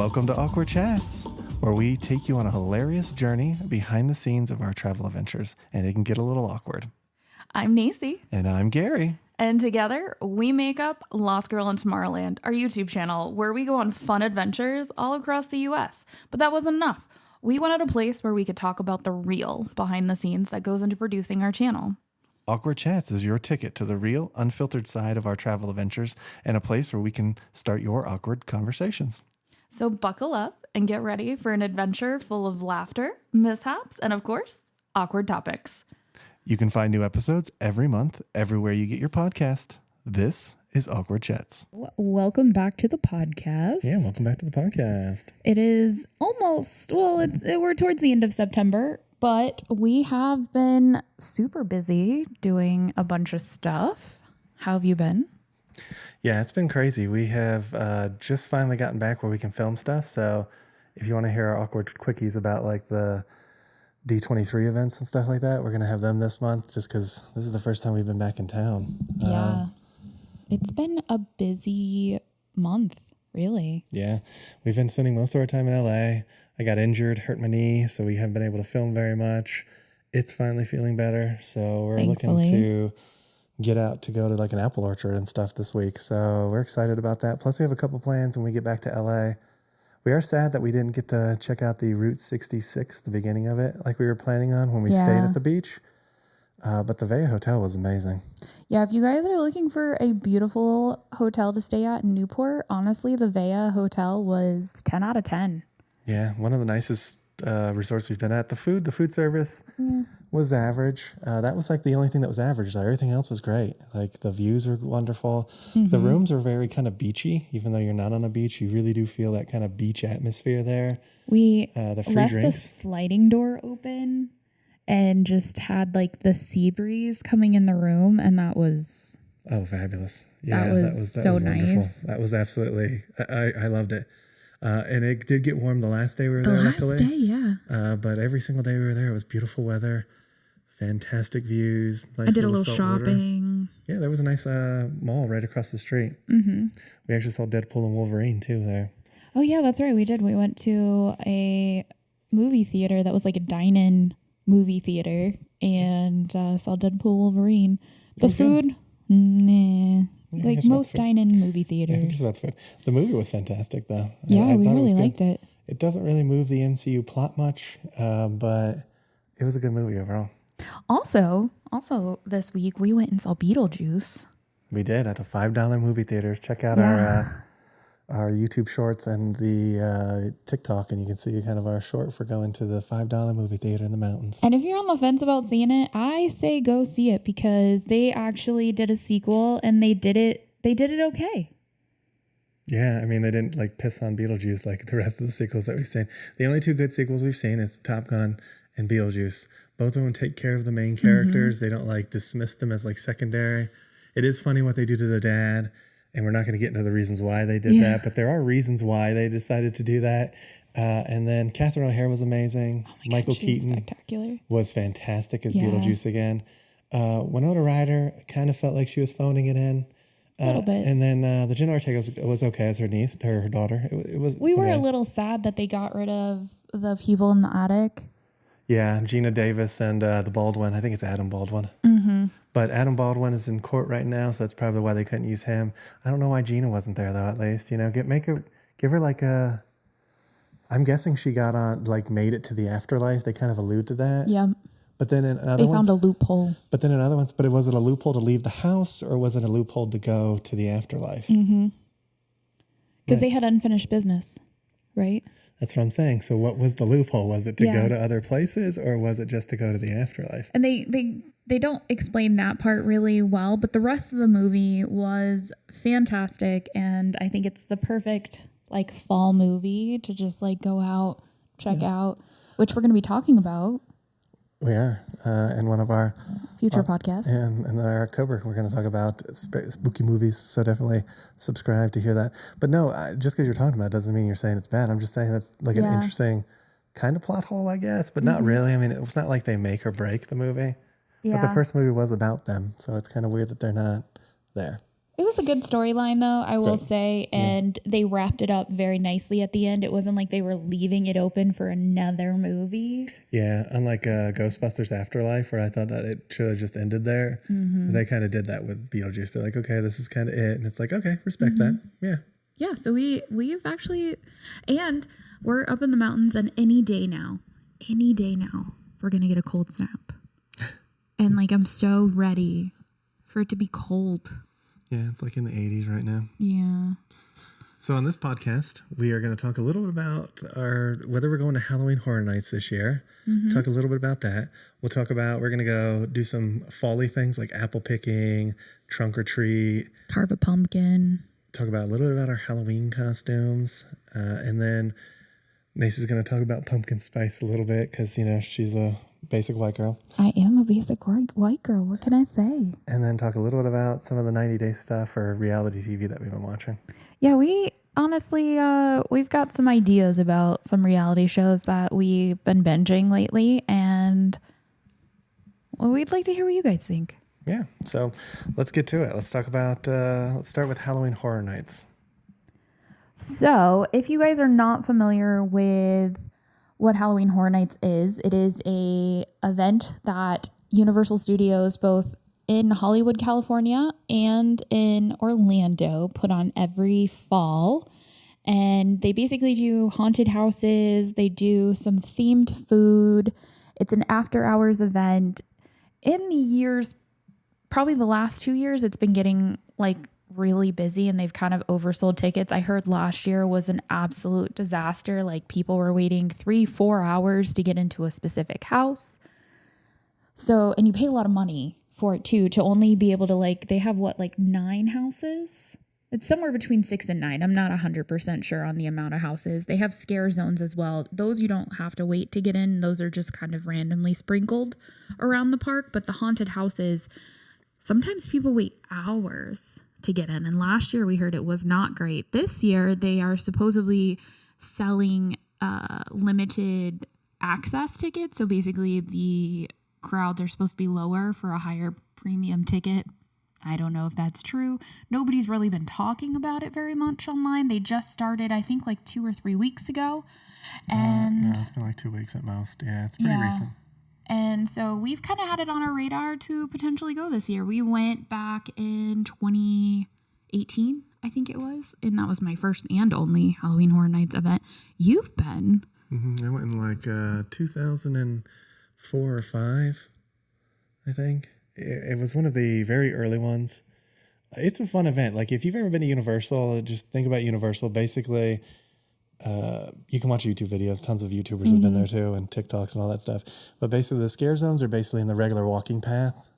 Welcome to Awkward Chats, where we take you on a hilarious journey behind the scenes of our travel adventures, and it can get a little awkward. I'm Nasia. And I'm Gary. And together, we make up Lost Girl in Tomorrowland, our YouTube channel, where we go on fun adventures all across the U.S. But that wasn't enough. We wanted a place where we could talk about the real behind the scenes that goes into producing our channel. Awkward Chats is your ticket to the real, unfiltered side of our travel adventures and a place where we can start your awkward conversations. So buckle up and get ready for an adventure full of laughter, mishaps, and of course, awkward topics. You can find new episodes every month, everywhere you get your podcast. This is Awkward Chats. Welcome back to the podcast. Yeah, welcome back to the podcast. It is almost, we're towards the end of September, but we have been super busy doing a bunch of stuff. How have you been? Yeah, it's been crazy. We have just finally gotten back where we can film stuff. So if you want to hear our awkward quickies about like the D23 events and stuff like that, we're going to have them this month just because this is the first time we've been back in town. Yeah. It's been a busy month, really. Yeah. We've been spending most of our time in LA. I got injured, hurt my knee, so we haven't been able to film very much. It's finally feeling better. So we're looking to get out to go to like an apple orchard and stuff this week. So we're excited about that. Plus we have a couple plans when we get back to LA. We are sad that we didn't get to check out the Route 66, the beginning of it, like we were planning on when we stayed at the beach. But the Vea Hotel was amazing. Yeah, if you guys are looking for a beautiful hotel to stay at in Newport, honestly, the Vea Hotel was 10 out of 10. Yeah, one of the nicest resorts we've been at. The food service was average. That was like the only thing that was average. Like, everything else was great. Like the views were wonderful. Mm-hmm. The rooms are very kind of beachy. Even though you're not on a beach, you really do feel that kind of beach atmosphere there. We the free left drinks. the sliding door open and just had like the sea breeze coming in the room, and that was fabulous. Yeah, that was so was nice. Wonderful. That was absolutely. I loved it. And it did get warm the last day we were there, luckily. The last day, yeah. But every single day we were there, it was beautiful weather, fantastic views. Nice I did a little water. shopping. Yeah, there was a nice mall right across the street. Mm-hmm. We actually saw Deadpool and Wolverine, too, there. Oh, yeah, that's right. We did. We went to a movie theater that was like a dine-in movie theater and saw Deadpool, Wolverine. The food, nah. Yeah, like most dine-in movie theaters. Yeah, that's food. The movie was fantastic, though. Yeah, we really liked it. It doesn't really move the MCU plot much, but it was a good movie overall. Also, this week we went and saw Beetlejuice. We did at a $5 movie theater. Check out our YouTube shorts and the TikTok, and you can see kind of our short for going to the $5 movie theater in the mountains. And if you're on the fence about seeing it, I say go see it because they actually did a sequel and they did it okay. Yeah, I mean, they didn't like piss on Beetlejuice like the rest of the sequels that we've seen. The only two good sequels we've seen is Top Gun and Beetlejuice. Both of them take care of the main characters. Mm-hmm. They don't like dismiss them as like secondary. It is funny what they do to the dad. And we're not going to get into the reasons why they did that, but there are reasons why they decided to do that. And then Catherine O'Hara was amazing. Oh my Michael God, she's Keaton spectacular. Was fantastic as Beetlejuice again. Winona Ryder kind of felt like she was phoning it in. A little bit. And then the Jenna Ortega was okay as her niece, her daughter. It was. We were a little sad that they got rid of the people in the attic. Yeah, Gina Davis and the Baldwin. I think it's Adam Baldwin. Mm-hmm. But Adam Baldwin is in court right now, so that's probably why they couldn't use him. I don't know why Gina wasn't there though. At least give her like a. I'm guessing she got on made it to the afterlife. They kind of allude to that. Yeah. But then in other ones, they found a loophole. But then in other ones, was it a loophole to leave the house or was it a loophole to go to the afterlife? Mm-hmm. Because they had unfinished business, right? That's what I'm saying. So what was the loophole? Was it to go to other places or was it just to go to the afterlife? And they don't explain that part really well, but the rest of the movie was fantastic. And I think it's the perfect fall movie to just go out, check out, which we're going to be talking about. We are in one of our future podcasts. And in our October, we're going to talk about spooky movies. So definitely subscribe to hear that. But no, just because you're talking about it doesn't mean you're saying it's bad. I'm just saying that's an interesting kind of plot hole, I guess, but not really. I mean, it was not like they make or break the movie. Yeah. But the first movie was about them. So it's kind of weird that they're not there. It was a good storyline, though, I will say, and Yeah. they wrapped it up very nicely at the end. It wasn't like they were leaving it open for another movie. Yeah, unlike Ghostbusters Afterlife, where I thought that it should have just ended there. They kind of did that with Beetlejuice. They're like, okay, this is kind of it. And it's like, okay, respect that. Yeah. Yeah, so we've actually, and we're up in the mountains, and any day now, we're going to get a cold snap. And like, I'm so ready for it to be cold. Yeah, it's like in the 80s right now. Yeah. So on this podcast, we are going to talk a little bit about whether we're going to Halloween Horror Nights this year. Talk a little bit about that. We're going to go do some fall-y things like apple picking, trunk or treat. Carve a pumpkin. Talk about a little bit about our Halloween costumes. And then Nasia's going to talk about pumpkin spice a little bit because, she's a basic white girl. I am a basic white girl. What can I say? And then talk a little bit about some of the 90-day stuff or reality TV that we've been watching. Yeah, we honestly, we've got some ideas about some reality shows that we've been binging lately, and we'd like to hear what you guys think. Yeah, so let's get to it. Let's talk about, let's start with Halloween Horror Nights. So, if you guys are not familiar with what Halloween Horror Nights is, it is a event that Universal Studios, both in Hollywood, California, and in Orlando, put on every fall. And they basically do haunted houses. They do some themed food. It's an after hours event. In the years, probably the last 2 years, it's been getting like really busy, and they've kind of oversold tickets. I heard last year was an absolute disaster. Like, people were waiting 3-4 hours to get into a specific house. So, and you pay a lot of money for it too, to only be able to they have 9 houses? It's somewhere between 6 and 9. I'm not 100% sure on the amount of houses. They have scare zones as well. Those you don't have to wait to get in. Those are just kind of randomly sprinkled around the park. But the haunted houses, sometimes people wait hours to get in. And last year we heard it was not great. This year they are supposedly selling limited access tickets. So basically the crowds are supposed to be lower for a higher premium ticket. I don't know if that's true. Nobody's really been talking about it very much online. They just started, I think, 2 or 3 weeks ago. And no, it's been 2 weeks at most. Yeah, it's pretty recent. And so we've kind of had it on our radar to potentially go this year. We went back in 2018, I think it was. And that was my first and only Halloween Horror Nights event. You've been. I went in 2004 or 5, I think. It was one of the very early ones. It's a fun event. If you've ever been to Universal, just think about Universal. Basically, you can watch YouTube videos. Tons of YouTubers have been there too, and TikToks and all that stuff. But basically, the scare zones are basically in the regular walking path.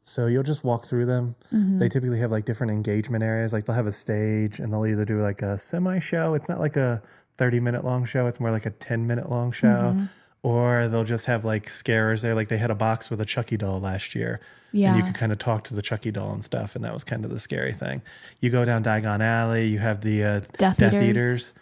So you'll just walk through them. They typically have different engagement areas. They'll have a stage, and they'll either do a semi-show. It's not a 30-minute long show. It's more a 10-minute long show. Or they'll just have scares there. They had a box with a Chucky doll last year. Yeah. And you could kind of talk to the Chucky doll and stuff. And that was kind of the scary thing. You go down Diagon Alley. You have the Death Eaters.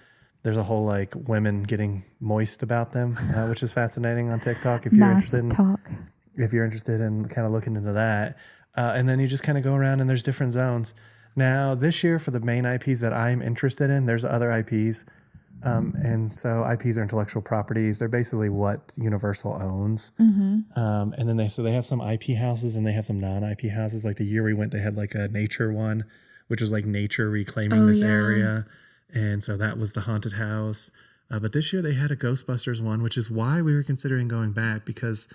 There's a whole women getting moist about them, which is fascinating on TikTok. If you're interested in kind of looking into that. And then you just kind of go around and there's different zones. Now, this year for the main IPs that I'm interested in, there's other IPs. And so IPs are intellectual properties. They're basically what Universal owns. And then they have some IP houses and they have some non-IP houses. The year we went, they had a nature one, which was nature reclaiming this area. And so that was the haunted house. But this year they had a Ghostbusters one, which is why we were considering going back, because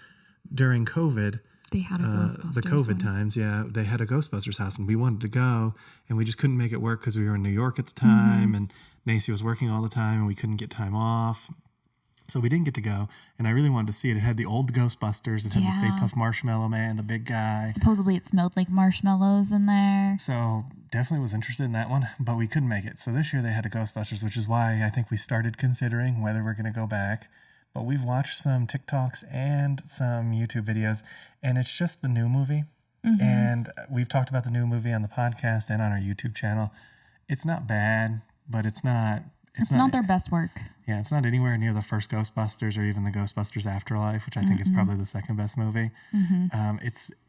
during COVID, they had a Ghostbusters the COVID times, they had a Ghostbusters house, and we wanted to go, and we just couldn't make it work because we were in New York at the time, and Nasia was working all the time, and we couldn't get time off. So we didn't get to go, and I really wanted to see it. It had the old Ghostbusters. It had the Stay Puft Marshmallow Man, the big guy. Supposedly it smelled like marshmallows in there. So definitely was interested in that one, but we couldn't make it. So this year they had a Ghostbusters, which is why I think we started considering whether we're going to go back. But we've watched some TikToks and some YouTube videos, and it's just the new movie. And we've talked about the new movie on the podcast and on our YouTube channel. It's not bad, but it's not It's not their best work. Yeah, it's not anywhere near the first Ghostbusters or even the Ghostbusters Afterlife, which I think is probably the second best movie.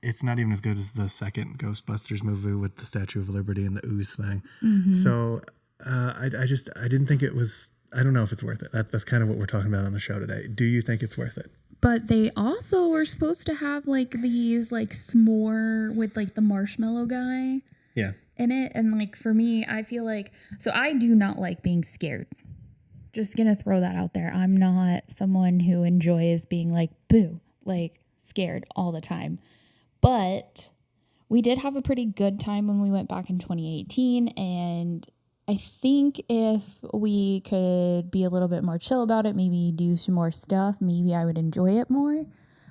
It's not even as good as the second Ghostbusters movie with the Statue of Liberty and the ooze thing. So I didn't think it was. I don't know if it's worth it. That's kind of what we're talking about on the show today. Do you think it's worth it? But they also were supposed to have like these like s'more with like the marshmallow guy. Yeah. In it, and like for me, I feel like, so I do not like being scared. Just gonna throw that out there. I'm not someone who enjoys being like boo, like scared all the time. But we did have a pretty good time when we went back in 2018, and I think if we could be a little bit more chill about it, maybe do some more stuff, maybe I would enjoy it more.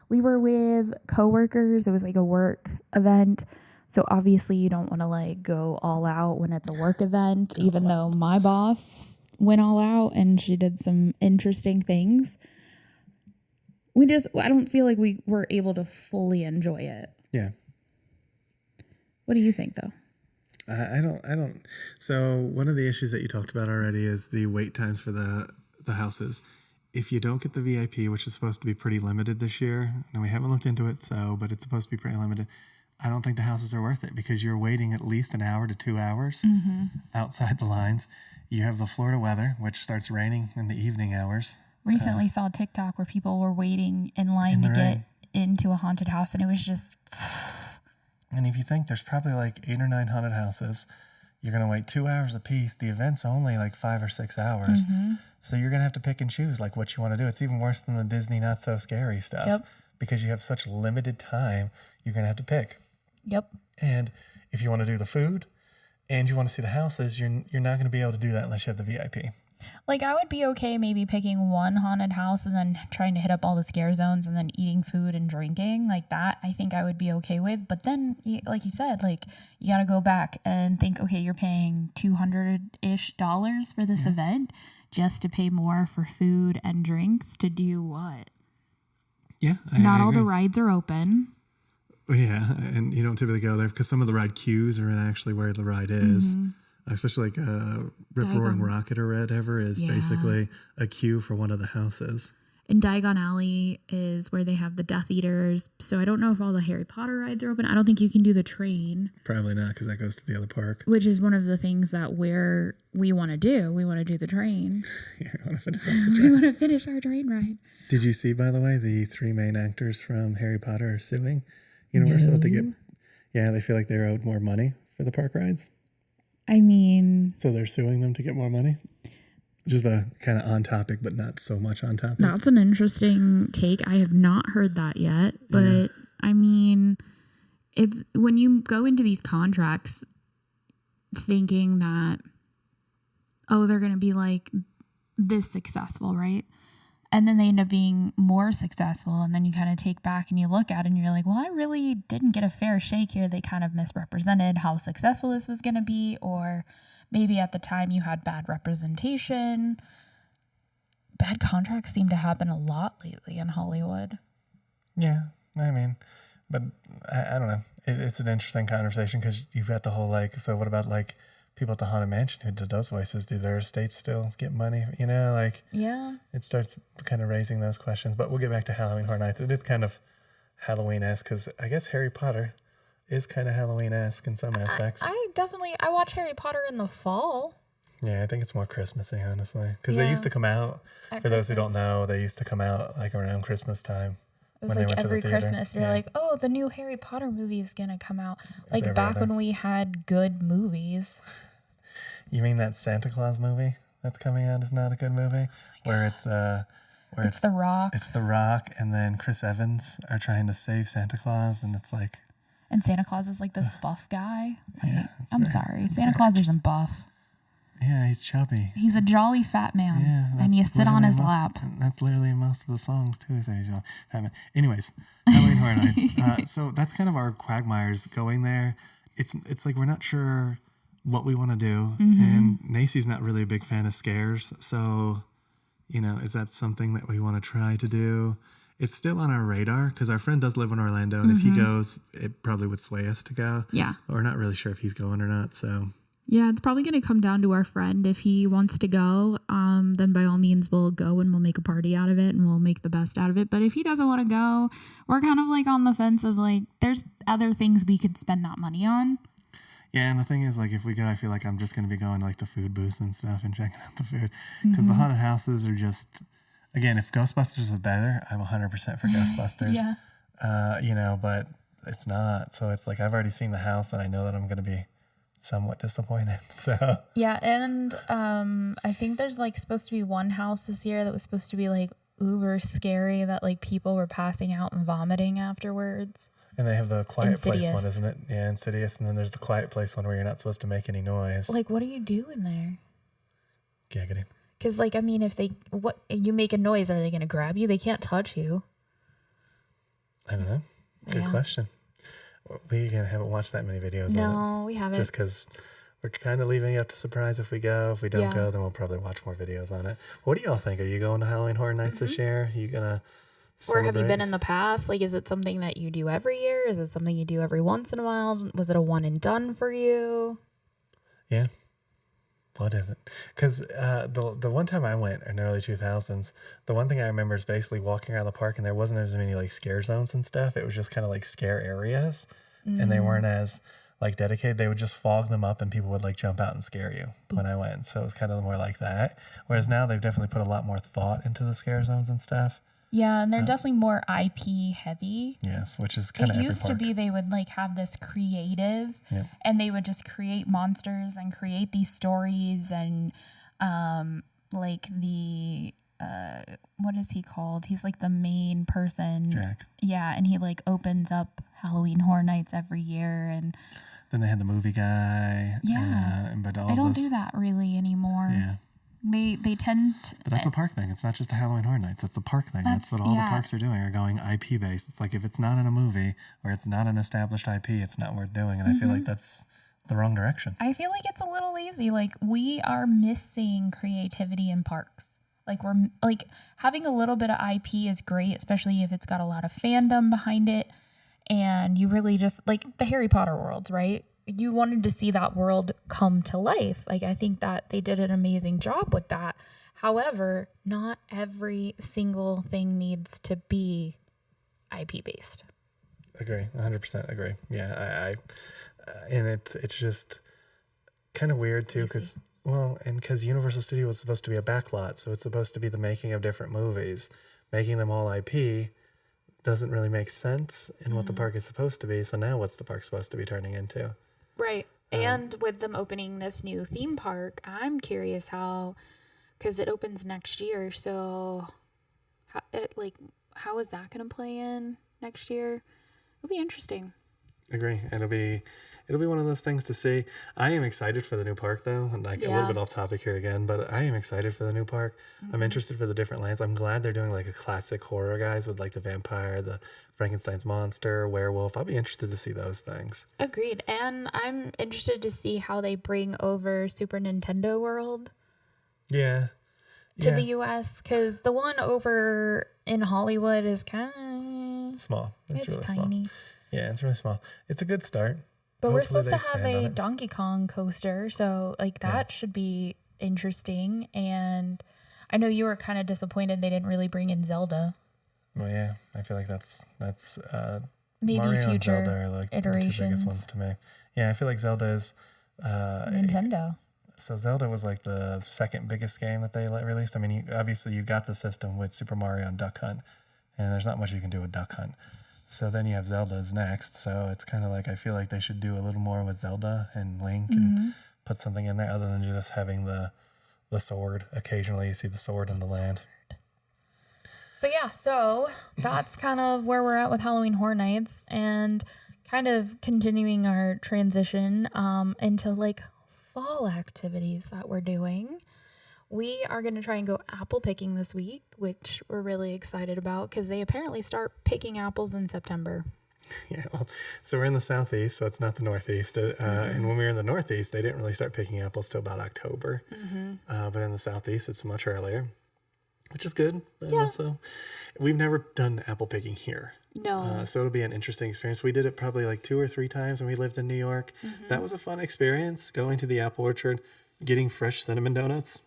We were with coworkers. It was like a work event. So obviously you don't want to like go all out when it's a work event, even though my boss went all out and she did some interesting things. I don't feel like we were able to fully enjoy it. Yeah. What do you think though? I don't. So one of the issues that you talked about already is the wait times for the houses. If you don't get the VIP, which is supposed to be pretty limited this year, and we haven't looked into it, but it's supposed to be pretty limited. I don't think the houses are worth it because you're waiting at least an hour to 2 hours outside the lines. You have the Florida weather, which starts raining in the evening hours. Recently saw a TikTok where people were waiting in line to get into a haunted house, and it was just... And if you think there's probably like 8 or 9 haunted houses, you're going to wait 2 hours a piece. The event's only like 5 or 6 hours. So you're going to have to pick and choose like what you want to do. It's even worse than the Disney Not So Scary stuff because you have such limited time, you're going to have to pick. Yep. And if you want to do the food and you want to see the houses, you're not going to be able to do that unless you have the VIP. Like I would be okay maybe picking one haunted house and then trying to hit up all the scare zones and then eating food and drinking like that. I think I would be okay with. But then, like you said, like you got to go back and think, okay, you're paying $200-ish for this event just to pay more for food and drinks to do what? Yeah. Not all the rides are open. Yeah, and you don't typically go there because some of the ride queues are actually where the ride is. Especially like Rip Roaring Rocket or whatever is basically a queue for one of the houses. And Diagon Alley is where they have the Death Eaters. So I don't know if all the Harry Potter rides are open. I don't think you can do the train. Probably not because that goes to the other park. Which is one of the things that we want to do. We want to do the train. Yeah, we want to finish the train. We want to finish our train ride. Did you see, by the way, the 3 main actors from Harry Potter are suing Universal to get... Yeah, they feel like they're owed more money for the park rides. I mean... So they're suing them to get more money? Just a kind of on topic, but not so much on topic. That's an interesting take. I have not heard that yet. But, I mean, it's when you go into these contracts thinking that, oh, they're going to be like this successful, right? And then they end up being more successful. And then you kind of take back and you look at it and you're like, well, I really didn't get a fair shake here. They kind of misrepresented how successful this was going to be. Or maybe at the time you had bad representation. Bad contracts seem to happen a lot lately in Hollywood. Yeah, I mean, but I don't know. It's an interesting conversation because you've got the whole like, so what about like people at the Haunted Mansion who did those voices? Do their estates still get money? You know, like, yeah, it starts kind of raising those questions. But we'll get back to Halloween Horror Nights. It is kind of Halloween-esque because I guess Harry Potter is kind of Halloween-esque in some aspects. I watch Harry Potter in the fall. Yeah, I think it's more Christmassy, honestly, because they used to come out. For those who don't know, they used to come out like around Christmas time. It was like every Christmas. They're like, oh, the new Harry Potter movie is gonna come out. Like back when we had good movies. You mean that Santa Claus movie that's coming out is not a good movie? Where it's The Rock. It's The Rock, and then Chris Evans are trying to save Santa Claus, and it's like... And Santa Claus is like this buff guy. Like, I'm sorry. Santa Claus isn't buff. Yeah, he's chubby. He's a jolly fat man, and you sit on his lap. That's literally in most of the songs, too, is a jolly fat man. Anyways, Halloween Horror Nights. So that's kind of our quagmires going there. It's like we're not sure what we want to do, and Nasi's not really a big fan of scares, so, is that something that we want to try to do? It's still on our radar, because our friend does live in Orlando, and if he goes, it probably would sway us to go. Yeah. We're not really sure if he's going or not, so... Yeah, it's probably going to come down to our friend. If he wants to go, then by all means we'll go and we'll make a party out of it and we'll make the best out of it. But if he doesn't want to go, we're kind of like on the fence of like, there's other things we could spend that money on. Yeah, and the thing is, like, if we go, I feel like I'm just going to be going to, like, the food booths and stuff and checking out the food. Because the haunted houses are just, again, if Ghostbusters was better, I'm 100% for Ghostbusters. Yeah. But it's not. So it's like I've already seen the house and I know that I'm going to be somewhat disappointed. So yeah, and I think there's like supposed to be one house this year that was supposed to be like uber scary that like people were passing out and vomiting afterwards. And they have the Quiet Insidious. Place one, isn't it? Yeah, Insidious. And then there's the Quiet Place one where you're not supposed to make any noise. Like, what do you do in there? Giggity. Because, like, I mean, if you make a noise, are they going to grab you? They can't touch you. I don't know. Good question. We again haven't watched that many videos on it. No, we haven't. Just because we're kind of leaving it up to surprise if we go. If we don't go, then we'll probably watch more videos on it. What do y'all think? Are you going to Halloween Horror Nights this year? Are you going to Or have you been in the past? Like, is it something that you do every year? Is it something you do every once in a while? Was it a one and done for you? Yeah. What is it? Because the one time I went in the early 2000s, the one thing I remember is basically walking around the park and there wasn't as many like scare zones and stuff. It was just kind of like scare areas and they weren't as like dedicated. They would just fog them up and people would like jump out and scare you when I went. So it was kind of more like that. Whereas now they've definitely put a lot more thought into the scare zones and stuff. Yeah, and they're definitely more IP heavy. Yes, which is kind of It used to be they would like have this creative and they would just create monsters and create these stories and like the what is he called? He's like the main person. Jack. Yeah, and he like opens up Halloween Horror Nights every year and then they had the movie guy. Yeah. But all they don't those, do that really anymore. Yeah. They tend to, but that's a park thing. It's not just a Halloween Horror Nights. That's a park thing. That's what all the parks are doing, are going IP based. It's like if it's not in a movie or it's not an established IP, it's not worth doing. And I feel like that's the wrong direction. I feel like it's a little lazy. Like we are missing creativity in parks. Like we're like having a little bit of IP is great, especially if it's got a lot of fandom behind it. And you really just like the Harry Potter worlds, right? You wanted to see that world come to life. Like, I think that they did an amazing job with that. However, not every single thing needs to be IP based. Agree. 100% agree. Yeah. And it's just kind of weird too. Cause Universal Studios was supposed to be a backlot. So it's supposed to be the making of different movies. Making them all IP doesn't really make sense in what the park is supposed to be. So now what's the park supposed to be turning into? Right. And with them opening this new theme park, I'm curious how, because it opens next year. So how is that going to play in next year? It'll be interesting. Agree. It'll be one of those things to see. I am excited for the new park though. And like a little bit off topic here again, but I am excited for the new park. I'm interested for the different lands. I'm glad they're doing like a classic horror guys with like the vampire, the Frankenstein's monster, werewolf. I'll be interested to see those things. Agreed. And I'm interested to see how they bring over Super Nintendo World. Yeah. To the US, because the one over in Hollywood is kind of small. It's really tiny. Small. Yeah, it's really small. It's a good start. But we're supposed to have a Donkey Kong coaster, so like that should be interesting. And I know you were kind of disappointed they didn't really bring in Zelda. Well, yeah, I feel like that's maybe Mario future and Zelda are like iterations. The two biggest ones to me. Yeah, I feel like Zelda is Nintendo. So Zelda was like the second biggest game that they released. I mean, obviously you got the system with Super Mario and Duck Hunt, and there's not much you can do with Duck Hunt. So then you have Zelda's next. So it's kind of like I feel like they should do a little more with Zelda and Link and put something in there other than just having the sword. Occasionally you see the sword in the land. So that's kind of where we're at with Halloween Horror Nights and kind of continuing our transition into like fall activities that we're doing. We are going to try and go apple picking this week, which we're really excited about because they apparently start picking apples in September. Yeah, well, so we're in the southeast, so it's not the northeast. And when we were in the northeast, they didn't really start picking apples till about October. But in the southeast, it's much earlier, which is good. But also, we've never done apple picking here. No. So it'll be an interesting experience. We did it probably like 2 or 3 times when we lived in New York. That was a fun experience, going to the apple orchard, getting fresh cinnamon donuts,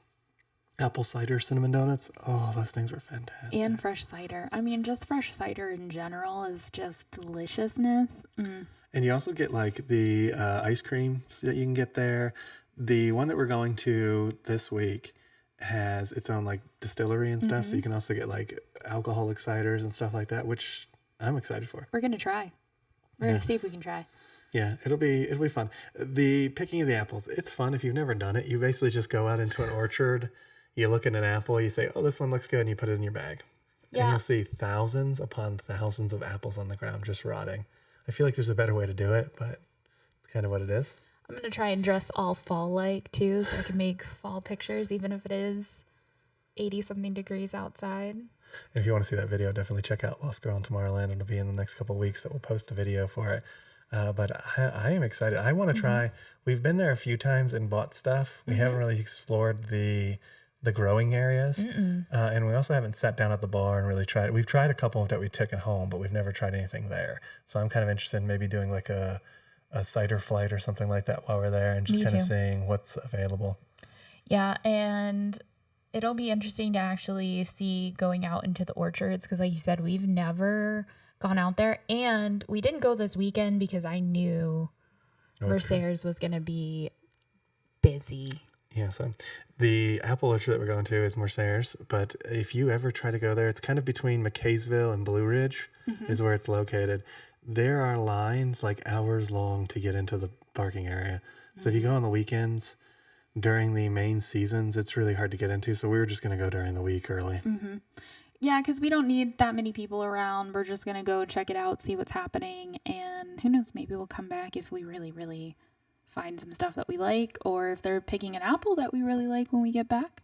apple cider cinnamon donuts. Oh, those things were fantastic. And fresh cider. I mean, just fresh cider in general is just deliciousness. And you also get like the ice cream that you can get there. The one that we're going to this week has its own like distillery and stuff. So you can also get like alcoholic ciders and stuff like that, which I'm excited for. We're going to try. We're going to see if we can try. Yeah, it'll be fun. The picking of the apples, it's fun if you've never done it. You basically just go out into an orchard, you look at an apple, you say, oh, this one looks good, and you put it in your bag. Yeah. And you'll see thousands upon thousands of apples on the ground just rotting. I feel like there's a better way to do it, but it's kind of what it is. I'm going to try and dress all fall-like, too, so I can make fall pictures, even if it is 80-something degrees outside. And if you want to see that video, definitely check out Lost Girl in Tomorrowland. It'll be in the next couple of weeks that we'll post a video for it. But I am excited. I want to try. We've been there a few times and bought stuff. We haven't really explored the growing areas. And we also haven't sat down at the bar and really tried. We've tried a couple that we took at home, but we've never tried anything there. So I'm kind of interested in maybe doing like a cider flight or something like that while we're there and just kind of seeing what's available. Yeah, and it'll be interesting to actually see going out into the orchards because, like you said, we've never gone out there. And we didn't go this weekend because I knew Mercer's was going to be busy. Yeah, so the apple orchard that we're going to is Mercer's. But if you ever try to go there, it's kind of between McKaysville and Blue Ridge is where it's located. There are lines like hours long to get into the parking area. So if you go on the weekends, during the main seasons, it's really hard to get into. So we were just going to go during the week early. Yeah, because we don't need that many people around. We're just going to go check it out, see what's happening. And who knows, maybe we'll come back if we really, really find some stuff that we like. Or if they're picking an apple that we really like when we get back.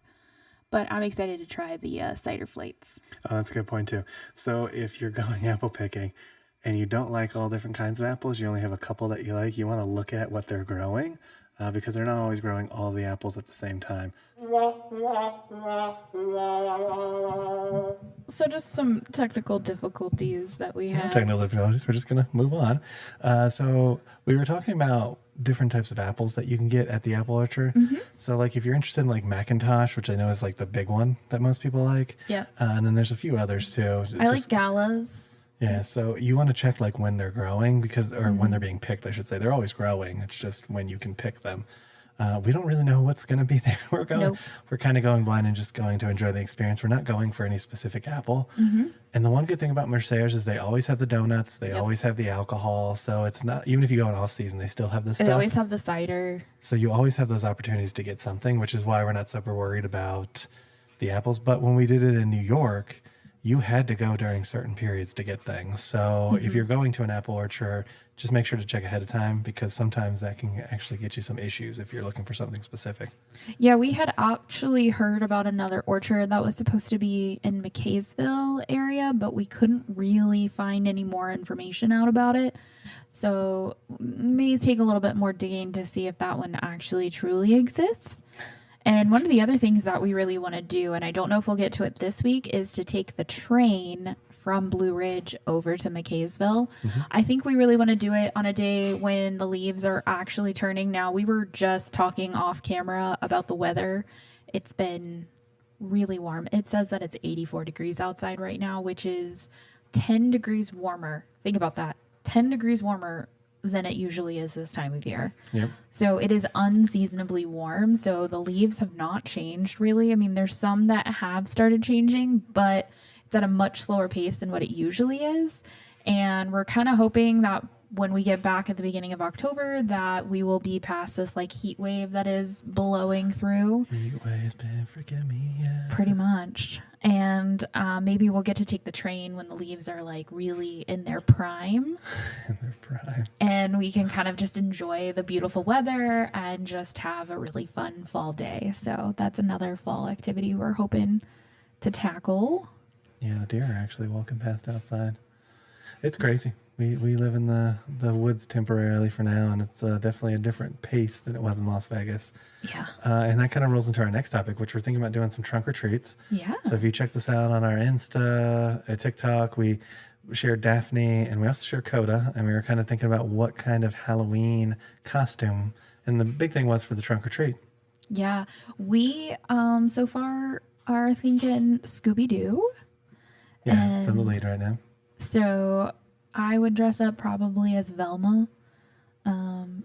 But I'm excited to try the cider flights. Oh, that's a good point, too. So if you're going apple picking and you don't like all different kinds of apples, you only have a couple that you like, you want to look at what they're growing. Because they're not always growing all the apples at the same time. So just some technical difficulties that we have. Technical difficulties. We're just going to move on. So we were talking about different types of apples that you can get at the apple orchard. So like if you're interested in like Macintosh, which I know is like the big one that most people like. Yeah. And then there's a few others too. I like Galas. Yeah, so you want to check like when they're growing or when they're being picked, I should say. They're always growing. It's just when you can pick them. We don't really know what's going to be there. We're kind of going blind and just going to enjoy the experience. We're not going for any specific apple. And the one good thing about Mercer's is they always have the donuts. They always have the alcohol. So it's not, even if you go in off season, they still have this stuff. They always have the cider. So you always have those opportunities to get something, which is why we're not super worried about the apples. But when we did it in New York, you had to go during certain periods to get things. So if you're going to an apple orchard, just make sure to check ahead of time because sometimes that can actually get you some issues if you're looking for something specific. Yeah, we had actually heard about another orchard that was supposed to be in McKaysville area, but we couldn't really find any more information out about it. So may take a little bit more digging to see if that one actually truly exists. And one of the other things that we really want to do, and I don't know if we'll get to it this week, is to take the train from Blue Ridge over to McKaysville. I think we really want to do it on a day when the leaves are actually turning. Now, we were just talking off camera about the weather. It's been really warm. It says that it's 84 degrees outside right now, which is 10 degrees warmer. Think about that. 10 degrees warmer than it usually is this time of year. Yep. So it is unseasonably warm. So the leaves have not changed really. I mean, there's some that have started changing, but it's at a much slower pace than what it usually is. And we're kind of hoping that when we get back at the beginning of October that we will be past this like heat wave that is blowing through. Heat wave's been freaking me out. Pretty much. And maybe we'll get to take the train when the leaves are like really in their prime. In their prime. And we can kind of just enjoy the beautiful weather and just have a really fun fall day. So that's another fall activity we're hoping to tackle. Yeah, the deer are actually walking past outside. It's crazy. We live in the woods temporarily for now, and it's definitely a different pace than it was in Las Vegas. Yeah. And that kind of rolls into our next topic, which we're thinking about doing some trunk or treats. Yeah. So if you check this out on our Insta, TikTok, share Daphne, and we also share Coda, and we were kind of thinking about what kind of Halloween costume. And the big thing was for the trunk or treat. Yeah, we so far are thinking Scooby Doo. Yeah, it's in the lead right now. So I would dress up probably as Velma,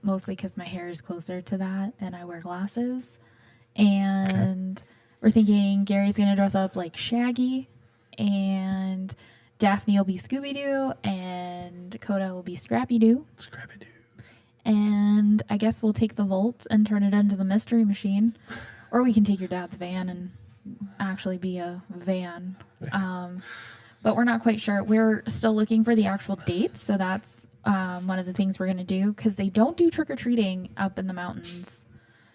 mostly because my hair is closer to that and I wear glasses. And we're thinking Gary's going to dress up like Shaggy, and Daphne will be Scooby Doo, and Coda will be Scrappy Doo. Scrappy Doo. And I guess we'll take the Volt and turn it into the Mystery Machine. Or we can take your dad's van and actually be a van. But we're not quite sure. We're still looking for the actual dates. So that's one of the things we're going to do, because they don't do trick-or-treating up in the mountains.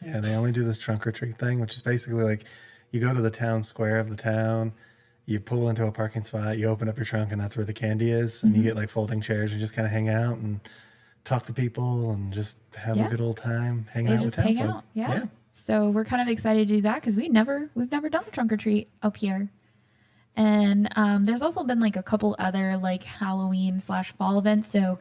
Yeah, they only do this trunk or treat thing, which is basically like you go to the town square of the town, you pull into a parking spot, you open up your trunk, and that's where the candy is. And you get like folding chairs and just kind of hang out and talk to people and just have a good old time hanging out with town folk. Yeah. So we're kind of excited to do that, because we've never done a trunk or treat up here. And there's also been like a couple other like Halloween/fall events. So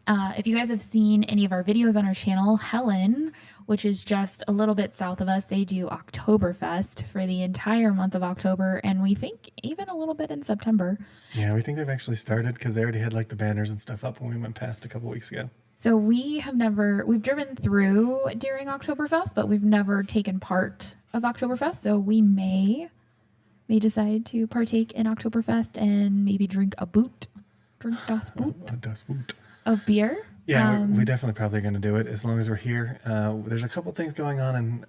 if you guys have seen any of our videos on our channel, Helen, which is just a little bit south of us, they do Oktoberfest for the entire month of October, and we think even a little bit in September. Yeah, we think they've actually started, because they already had like the banners and stuff up when we went past a couple weeks ago. So we've driven through during Oktoberfest, but we've never taken part of Oktoberfest. So we may decide to partake in Oktoberfest and maybe drink das Boot of beer. Yeah, we definitely probably going to do it as long as we're here. There's a couple things going on in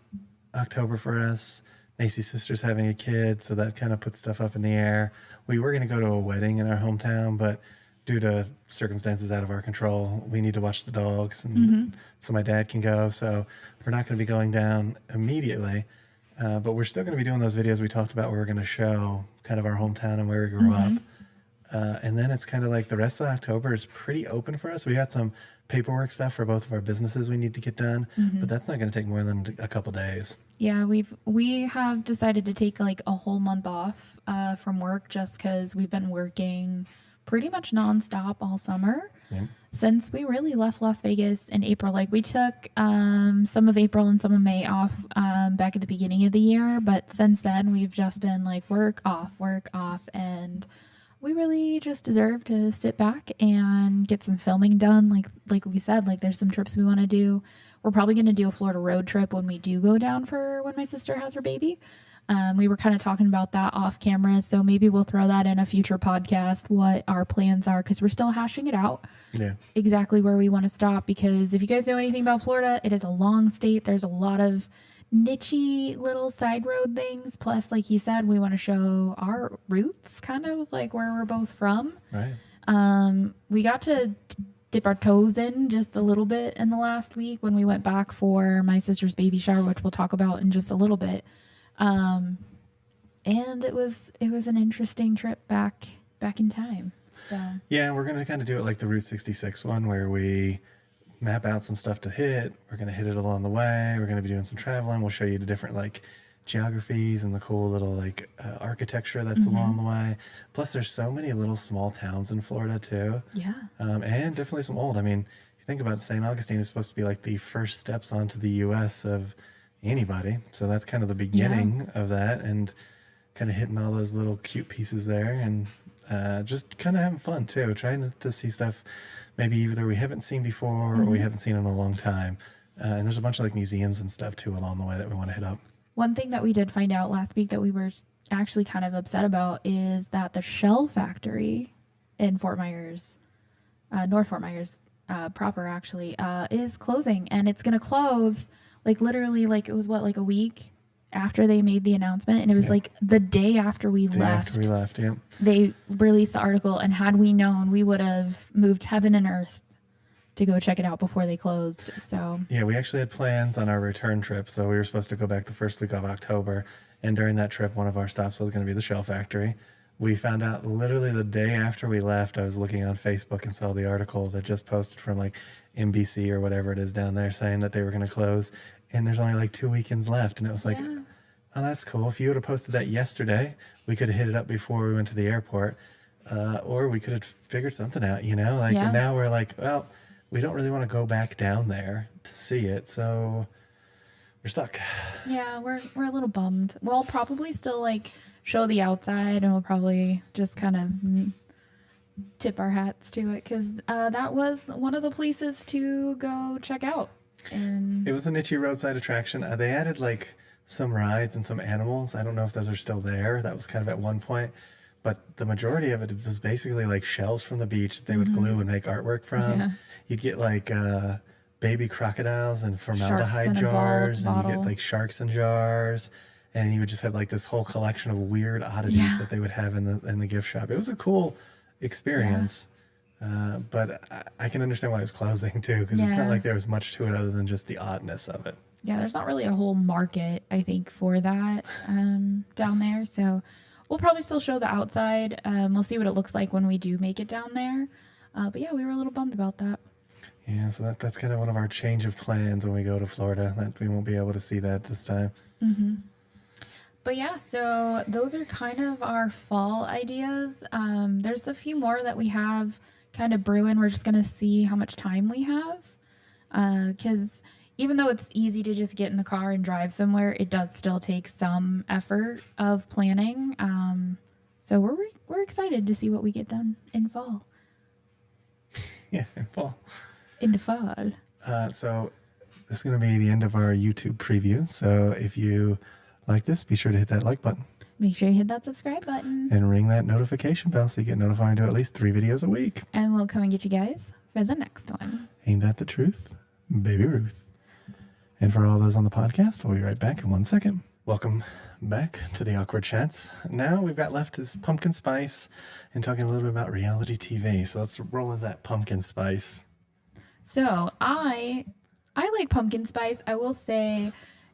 October for us. Nasia's sister's having a kid, so that kind of puts stuff up in the air. We were going to go to a wedding in our hometown, but due to circumstances out of our control, we need to watch the dogs, and so my dad can go. So we're not going to be going down immediately, but we're still going to be doing those videos we talked about where we're going to show kind of our hometown and where we grew up. And then it's kind of like the rest of October is pretty open for us. We got some paperwork stuff for both of our businesses we need to get done, but that's not going to take more than a couple days. Yeah, we have decided to take like a whole month off from work, just because we've been working pretty much nonstop all summer since we really left Las Vegas in April. Like we took some of April and some of May off back at the beginning of the year, but since then we've just been like work off, and we really just deserve to sit back and get some filming done. Like we said, like there's some trips we want to do. We're probably going to do a Florida road trip when we do go down for when my sister has her baby. We were kind of talking about that off camera, so maybe we'll throw that in a future podcast, what our plans are, because we're still hashing it out. Yeah. Exactly where we want to stop, because if you guys know anything about Florida, it is a long state. There's a lot of nichey little side road things. Plus, like you said, we want to show our roots, kind of like where we're both from. Right. We got to dip our toes in just a little bit in the last week when we went back for my sister's baby shower, which we'll talk about in just a little bit. And it was an interesting trip back in time. So yeah, we're gonna kind of do it like the Route 66 one, where we map out some stuff to hit. We're going to hit it along the way. We're going to be doing some traveling. We'll show you the different like geographies and the cool little like architecture that's along the way. Plus there's so many little small towns in Florida too. Yeah. And definitely some old. I mean, if you think about it, St. Augustine is supposed to be like the first steps onto the U.S. of anybody. So that's kind of the beginning of that, and kind of hitting all those little cute pieces there, and just kind of having fun too, trying to see stuff maybe either we haven't seen before or we haven't seen in a long time. And there's a bunch of like museums and stuff too along the way that we want to hit up. One thing that we did find out last week that we were actually kind of upset about is that the shell factory in Fort Myers, North Fort Myers proper actually, is closing. And it's going to close like literally like it was like a week after they made the announcement, and it was like the day after we left. They released the article, and had we known, we would have moved heaven and earth to go check it out before they closed. So yeah, we actually had plans on our return trip, so we were supposed to go back the first week of October, and during that trip one of our stops was going to be the shell factory. We found out literally the day after we left. I was looking on Facebook and saw the article that just posted from like NBC or whatever it is down there saying that they were going to close, and there's only like 2 weekends left. And it was like, oh, that's cool. If you would have posted that yesterday, we could have hit it up before we went to the airport. or we could have figured something out, you know? Like, and now we're like, well, we don't really want to go back down there to see it, so we're stuck. Yeah, we're a little bummed. We'll probably still like show the outside, and we'll probably just kind of tip our hats to it because that was one of the places to go check out. And it was a niche roadside attraction. They added like some rides and some animals. I don't know if those are still there. That was kind of at one point. But the majority of it was basically like shells from the beach that they would glue and make artwork from. Yeah. You'd get like baby crocodiles and formaldehyde jars, and you get like sharks in jars. And you would just have like this whole collection of weird oddities that they would have in the gift shop. It was a cool experience. But I can understand why it's closing too, because it's not like there was much to it other than just the oddness of it. Yeah, there's not really a whole market, I think, for that down there. So we'll probably still show the outside. We'll see what it looks like when we do make it down there. But yeah, we were a little bummed about that. Yeah, so that's kind of one of our change of plans when we go to Florida, that we won't be able to see that this time. Mm-hmm. But yeah, so those are kind of our fall ideas. There's a few more that we have kind of brewing. We're just going to see how much time we have. Because even though it's easy to just get in the car and drive somewhere, it does still take some effort of planning. So we're excited to see what we get done in fall. Yeah, in fall. In the fall. So this is going to be the end of our YouTube preview. So if you like this, be sure to hit that like button. Make sure you hit that subscribe button. And ring that notification bell so you get notified to at least 3 videos a week. And we'll come and get you guys for the next one. Ain't that the truth? Baby Ruth. And for all those on the podcast, we'll be right back in 1 second. Welcome back to the Awkward Chats. Now we've got left is pumpkin spice and talking a little bit about reality TV. So let's roll in that pumpkin spice. So I like pumpkin spice. I will say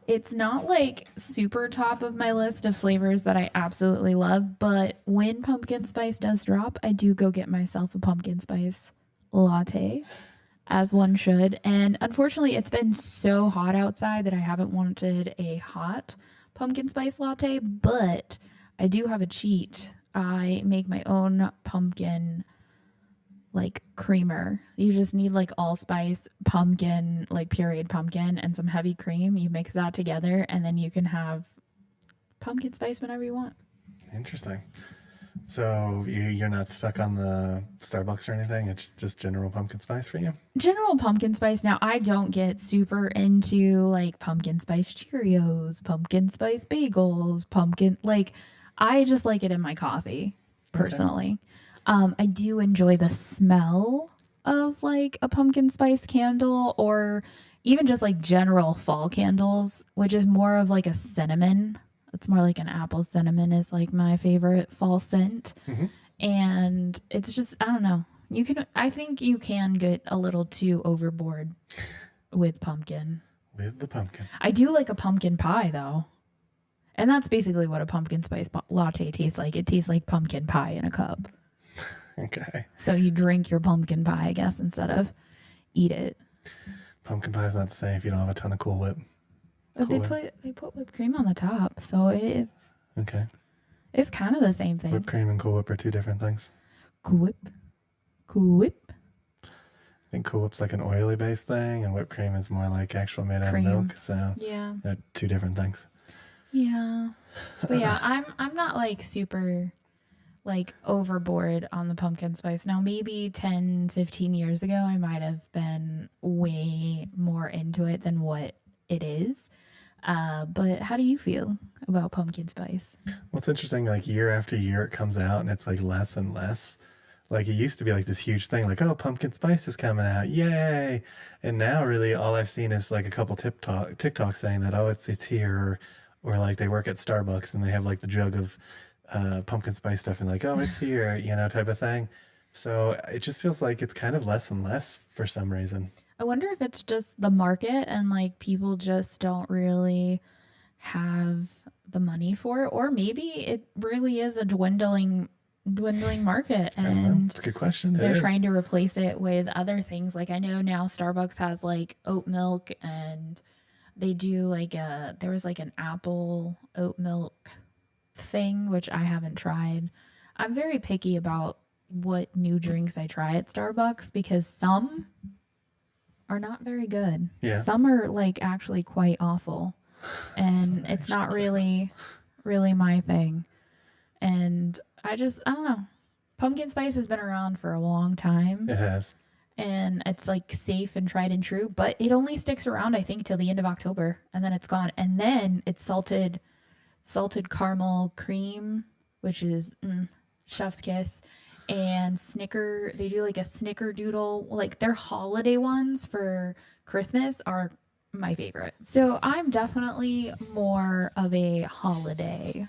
it's not like super top of my list of flavors that I absolutely love, but when pumpkin spice does drop, I do go get myself a pumpkin spice latte, as one should. And unfortunately, it's been so hot outside that I haven't wanted a hot pumpkin spice latte, but I do have a cheat. I make my own pumpkin like creamer. You just need like allspice, pumpkin, like pureed pumpkin, and some heavy cream. You mix that together, and then you can have pumpkin spice whenever you want. Interesting. So you're not stuck on the Starbucks or anything? It's just general pumpkin spice for you? General pumpkin spice. Now, I don't get super into like pumpkin spice Cheerios, pumpkin spice bagels, I just like it in my coffee, personally. Okay. I do enjoy the smell of like a pumpkin spice candle, or even just like general fall candles, which is more of like a cinnamon. It's more like an apple cinnamon is like my favorite fall scent. Mm-hmm. And it's just, I don't know. I think you can get a little too overboard with pumpkin. With the pumpkin. I do like a pumpkin pie though. And that's basically what a pumpkin spice latte tastes like. It tastes like pumpkin pie in a cup. Okay. So you drink your pumpkin pie, I guess, instead of eat it. Pumpkin pie is not the same if you don't have a ton of Cool Whip. But they put whipped cream on the top, so it's okay. It's kind of the same thing. Whipped cream and Cool Whip are two different things. Cool Whip. I think Cool Whip's like an oily based thing, and whipped cream is more like actual made out of milk. So yeah, they're two different things. Yeah, but yeah, I'm not like super like overboard on the pumpkin spice. Now, maybe 10, 15 years ago, I might have been way more into it than what it is. But how do you feel about pumpkin spice? Well, it's interesting, like year after year it comes out and it's like less and less. Like it used to be like this huge thing, like, oh, pumpkin spice is coming out, yay. And now really all I've seen is like a couple TikToks saying that, oh, it's here, or like they work at Starbucks and they have like the jug of pumpkin spice stuff and like, oh, it's here, type of thing. So it just feels like it's kind of less and less for some reason. I wonder if it's just the market and like people just don't really have the money for it, or maybe it really is a dwindling market and it's a good question. They're trying to replace it with other things. Like I know now Starbucks has like oat milk, and they do like there was like an apple oat milk thing, which I haven't tried. I'm very picky about what new drinks I try at Starbucks because some are not very good. Yeah. Some are like actually quite awful. And it's not really my thing. And I don't know. Pumpkin spice has been around for a long time. It has. And it's like safe and tried and true, but it only sticks around I think till the end of October and then it's gone. And then it's salted caramel cream, which is chef's kiss. And they do like a snickerdoodle, like their holiday ones for Christmas are my favorite. So I'm definitely more of a holiday.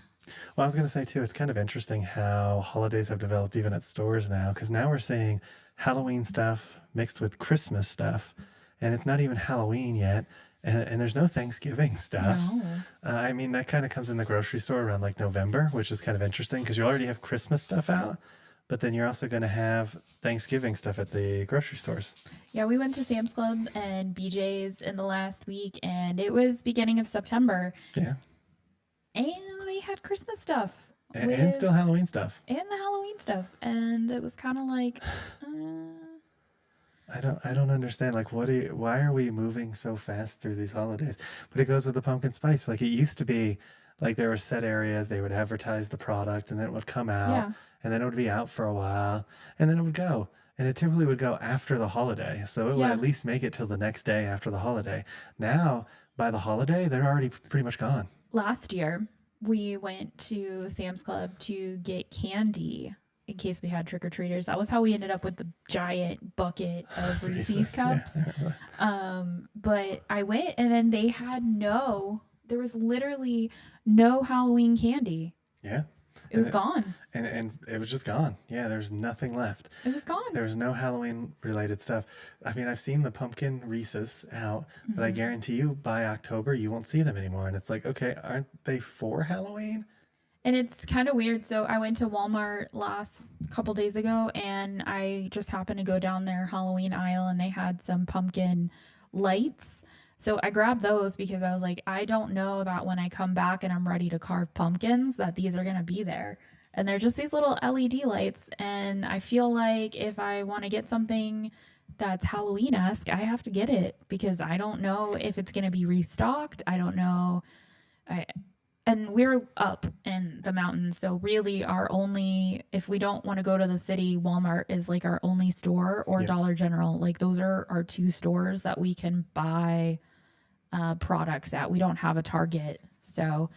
Well, I was going to say too, it's kind of interesting how holidays have developed even at stores now, because now we're seeing Halloween stuff mixed with Christmas stuff, and it's not even Halloween yet, and there's no Thanksgiving stuff. No. I mean, that kind of comes in the grocery store around like November, which is kind of interesting because you already have Christmas stuff out, but then you're also going to have Thanksgiving stuff at the grocery stores. Yeah, we went to Sam's Club and BJ's in the last week, and it was beginning of September. Yeah. And they had Christmas stuff. And still Halloween stuff. And the Halloween stuff. And it was kind of like, I don't understand. Like, why are we moving so fast through these holidays? But it goes with the pumpkin spice. Like, it used to be like there were set areas, they would advertise the product, and then it would come out, Yeah. and then it would be out for a while, and then it would go. And it typically would go after the holiday. So it would at least make it till the next day after the holiday. Now, by the holiday, they're already pretty much gone. Last year, we went to Sam's Club to get candy in case we had trick-or-treaters. That was how we ended up with the giant bucket of Reese's cups. Yeah. But I went and then they had there was literally no Halloween candy. Yeah. It was gone. And it was just gone. Yeah, there's nothing left. It was gone. There was no Halloween related stuff. I mean, I've seen the pumpkin Reese's out, but I guarantee you by October you won't see them anymore. And it's like, okay, aren't they for Halloween? And it's kind of weird. So I went to Walmart last couple days ago and I just happened to go down their Halloween aisle and they had some pumpkin lights. So I grabbed those because I was like, I don't know that when I come back and I'm ready to carve pumpkins that these are going to be there. And they're just these little LED lights. And I feel like if I want to get something that's Halloween-esque, I have to get it because I don't know if it's going to be restocked. I don't know. And we're up in the mountains. So really if we don't want to go to the city, Walmart is like our only store or Dollar General. Like those are our two stores that we can buy products at. We don't have a Target. So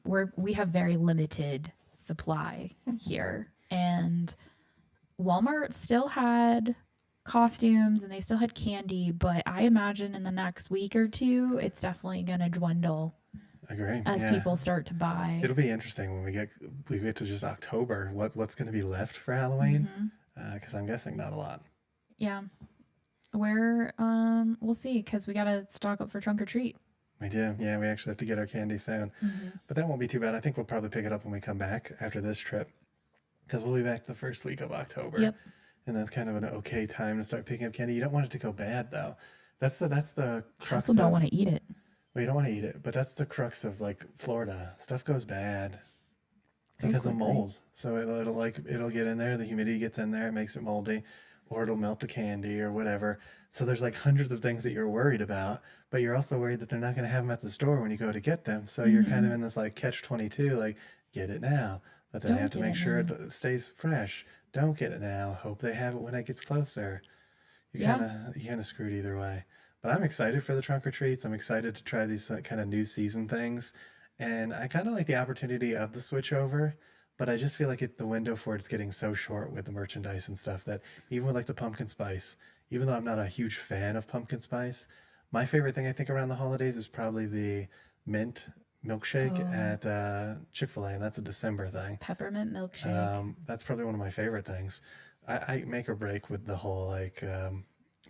we have very limited supply here. And Walmart still had costumes and they still had candy, but I imagine in the next week or two, it's definitely going to dwindle. Agree. As people start to buy. It'll be interesting when we get to just October. What's going to be left for Halloween? Because I'm guessing not a lot. Yeah, we'll see because we gotta stock up for trunk or treat. We do. Yeah, we actually have to get our candy soon, but that won't be too bad. I think we'll probably pick it up when we come back after this trip because we'll be back the first week of October. Yep. And that's kind of an okay time to start picking up candy. You don't want it to go bad though. That's the crux. I also don't want to eat it. Well, you don't want to eat it, but that's the crux of like Florida. Stuff goes bad because of mold. So it'll get in there. The humidity gets in there, it makes it moldy, or it'll melt the candy or whatever. So there's like hundreds of things that you're worried about, but you're also worried that they're not going to have them at the store when you go to get them. So you're kind of in this like catch-22, like get it now, but then you have to make sure it stays fresh. Don't get it now. Hope they have it when it gets closer. You kind of screwed either way. But I'm excited for the trunk or treats. I'm excited to try these kind of new season things. And I kind of like the opportunity of the switch over, but I just feel like the window for it's getting so short with the merchandise and stuff that even with like the pumpkin spice, even though I'm not a huge fan of pumpkin spice, my favorite thing I think around the holidays is probably the mint milkshake at Chick-fil-A, and that's a December thing. Peppermint milkshake. That's probably one of my favorite things. I make or break with the whole like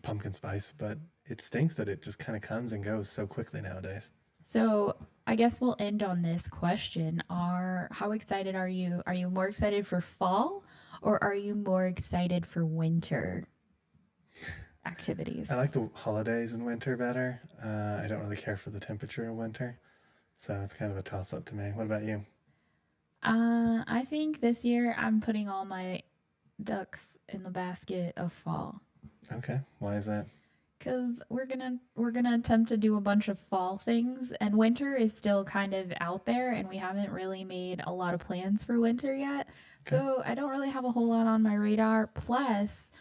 pumpkin spice, but it stinks that it just kind of comes and goes so quickly nowadays. So I guess we'll end on this question. How excited are you? Are you more excited for fall or are you more excited for winter activities? I like the holidays in winter better. I don't really care for the temperature in winter. So it's kind of a toss up to me. What about you? I think this year I'm putting all my ducks in the basket of fall. Okay. Why is that? Cause we're gonna attempt to do a bunch of fall things, and winter is still kind of out there, and we haven't really made a lot of plans for winter yet. Okay. So I don't really have a whole lot on my radar. Plus,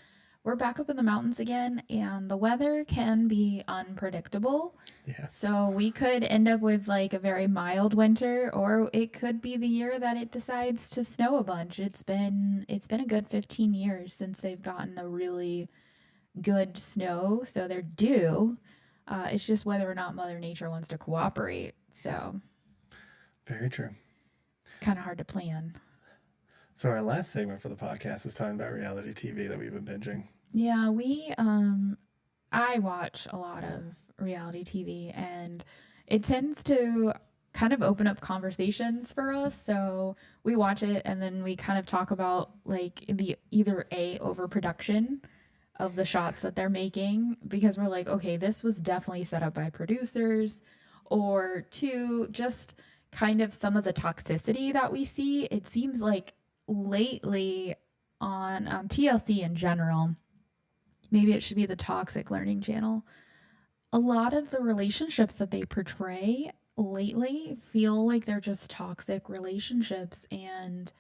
we're back up in the mountains again, and the weather can be unpredictable. Yeah. So we could end up with like a very mild winter, or it could be the year that it decides to snow a bunch. It's been a good 15 years since they've gotten a really good snow, so they're due. It's just whether or not Mother Nature wants to cooperate. So Very true. kind of hard to plan. So our last segment for the podcast is talking about reality TV that we've been binging. Yeah, I watch a lot of reality TV, and it tends to kind of open up conversations for us. So we watch it, and then we kind of talk about like the either a overproduction of the shots that they're making, because we're like, okay, this was definitely set up by producers, or two, just kind of some of the toxicity that we see. It seems like lately on TLC in general, maybe it should be the Toxic Learning Channel, a lot of the relationships that they portray lately feel like they're just toxic relationships, and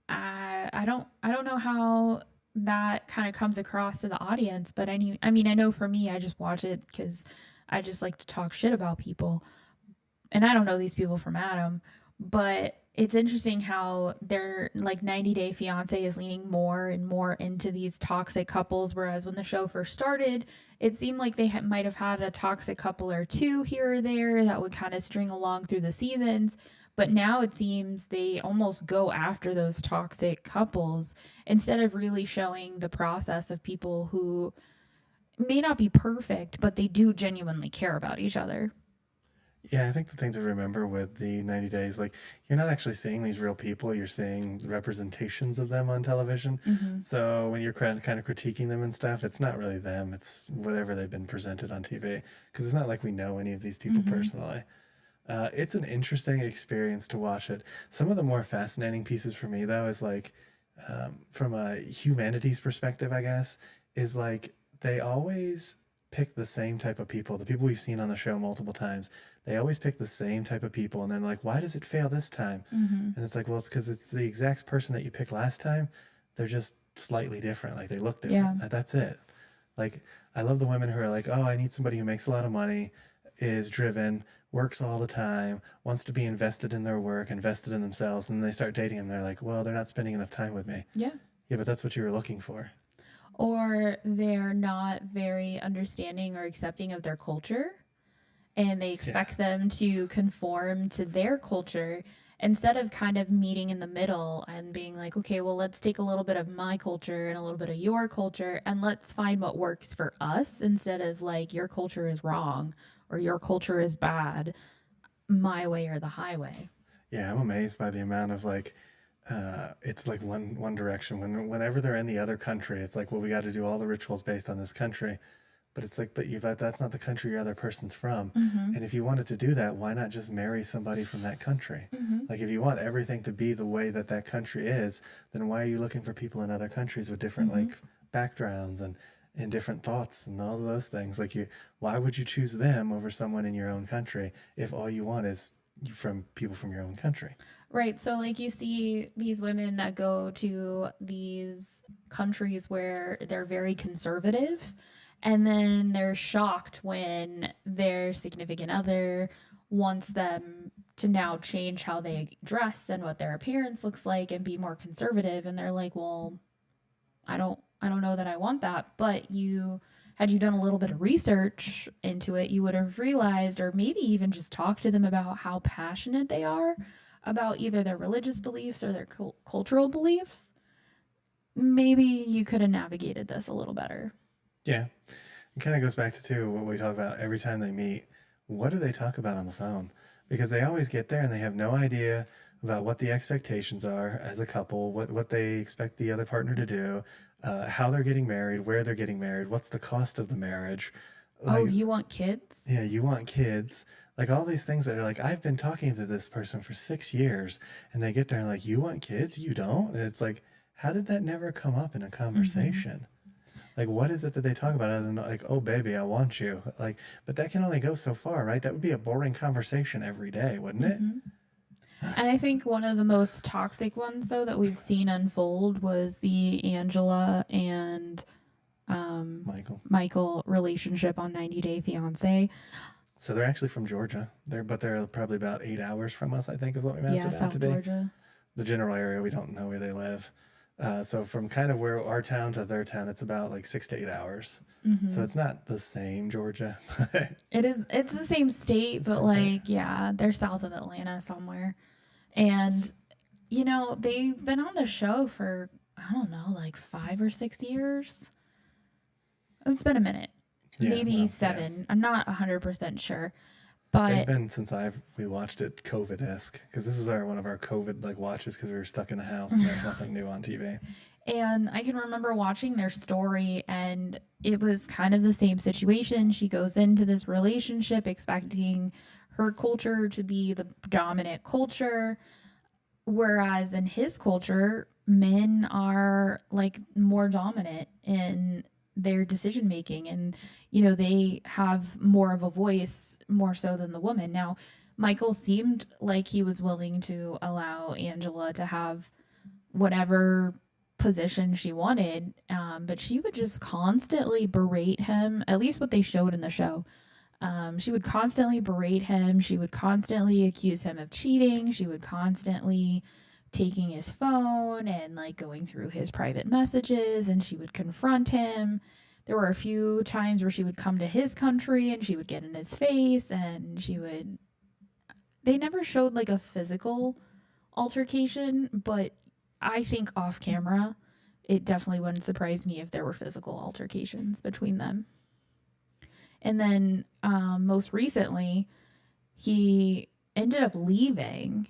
I don't know how that kind of comes across to the audience, but I mean I know for me, I just watch it because I just like to talk shit about people, and I don't know these people from Adam, but it's interesting how their like 90 Day Fiance is leaning more and more into these toxic couples, whereas when the show first started, it seemed like they might have had a toxic couple or two here or there that would kind of string along through the seasons. But now it seems they almost go after those toxic couples instead of really showing the process of people who may not be perfect, but they do genuinely care about each other. Yeah, I think the thing to remember with the 90 days, like, you're not actually seeing these real people, you're seeing representations of them on television. Mm-hmm. So when you're kind of critiquing them and stuff, it's not really them, it's whatever they've been presented on TV. Because it's not like we know any of these people Mm-hmm. personally. It's an interesting experience to watch it. Some of the more fascinating pieces for me, though, is like, from a humanities perspective, I guess, is like they always pick the same type of people. The people we've seen on the show multiple times, they always pick the same type of people. And then, like, why does it fail this time? Mm-hmm. And it's like, well, it's because it's the exact person that you picked last time. They're just slightly different. Like, they look Yeah. different. That's it. Like, I love the women who are like, oh, I need somebody who makes a lot of money, is driven, works all the time, wants to be invested in their work, invested in themselves, and then they start dating them. They're like, well, they're not spending enough time with me. Yeah. Yeah, but that's what you were looking for. Or they're not very understanding or accepting of their culture, and they Yeah. expect them to conform to their culture instead of kind of meeting in the middle and being like, okay, well, let's take a little bit of my culture and a little bit of your culture, and let's find what works for us, instead of like, your culture is wrong or your culture is bad, my way or the highway. Yeah, I'm amazed by the amount of like, it's like one direction. Whenever they're in the other country, it's like, well, we got to do all the rituals based on this country. But it's like, but that's not the country your other person's from. Mm-hmm. And if you wanted to do that, why not just marry somebody from that country? Mm-hmm. Like, if you want everything to be the way that that country is, then why are you looking for people in other countries with different Mm-hmm. like backgrounds and different thoughts and all of those things? Like, why would you choose them over someone in your own country if all you want is from people from your own country? Right. So, like, you see these women that go to these countries where they're very conservative, and then they're shocked when their significant other wants them to now change how they dress and what their appearance looks like and be more conservative. And they're like, well, I don't know that I want that. But had you done a little bit of research into it, you would have realized, or maybe even just talked to them about how passionate they are about either their religious beliefs or their cultural beliefs. Maybe you could have navigated this a little better. Yeah. It kind of goes back to too what we talk about every time they meet. What do they talk about on the phone? Because they always get there and they have no idea about what the expectations are as a couple, what they expect the other partner to do, how they're getting married, where they're getting married, what's the cost of the marriage. Oh, Like, you want kids? yeah, you want kids. Like all these things that are like, I've been talking to this person for 6 years, and they get there and like, you want kids? You don't? And it's like, how did that never come up in a conversation? Like, what is it that they talk about other than like, oh, baby, I want you? Like, but that can only go so far, right? That would be a boring conversation every day, wouldn't it? And I think one of the most toxic ones, though, that we've seen unfold was the Angela and Michael relationship on 90 Day Fiance. So they're actually from Georgia. They're probably about 8 hours from us, I think, is what we mapped Yeah, it out to South be. Georgia. The general area, we don't know where they live. So from kind of where our town to their town, it's about like 6 to 8 hours. So it's not the same Georgia. It is. It's the same state, but Same state. like, yeah, they're south of Atlanta somewhere. And you know, they've been on the show for I don't know, like 5 or 6 years. It's been a minute, Yeah, maybe well, yeah. 7. I'm not 100% sure, It's but been since we watched it COVID-esque, because this was one of our COVID like watches because we were stuck in the house and there's nothing new on TV. and I can remember watching their story, and it was kind of the same situation. She goes into this relationship expecting her culture to be the dominant culture, whereas in his culture, men are like more dominant in their decision making, and you know, they have more of a voice, more so than the woman. Now, Michael seemed like he was willing to allow Angela to have whatever position she wanted, but she would just constantly berate him, at least what they showed in the show. She would constantly berate him. She would constantly accuse him of cheating. She would constantly taking his phone and like going through his private messages, and she would confront him. There were a few times where she would come to his country and she would get in his face, and she would. They never showed like a physical altercation, but I think off camera, it definitely wouldn't surprise me if there were physical altercations between them. And then most recently, he ended up leaving,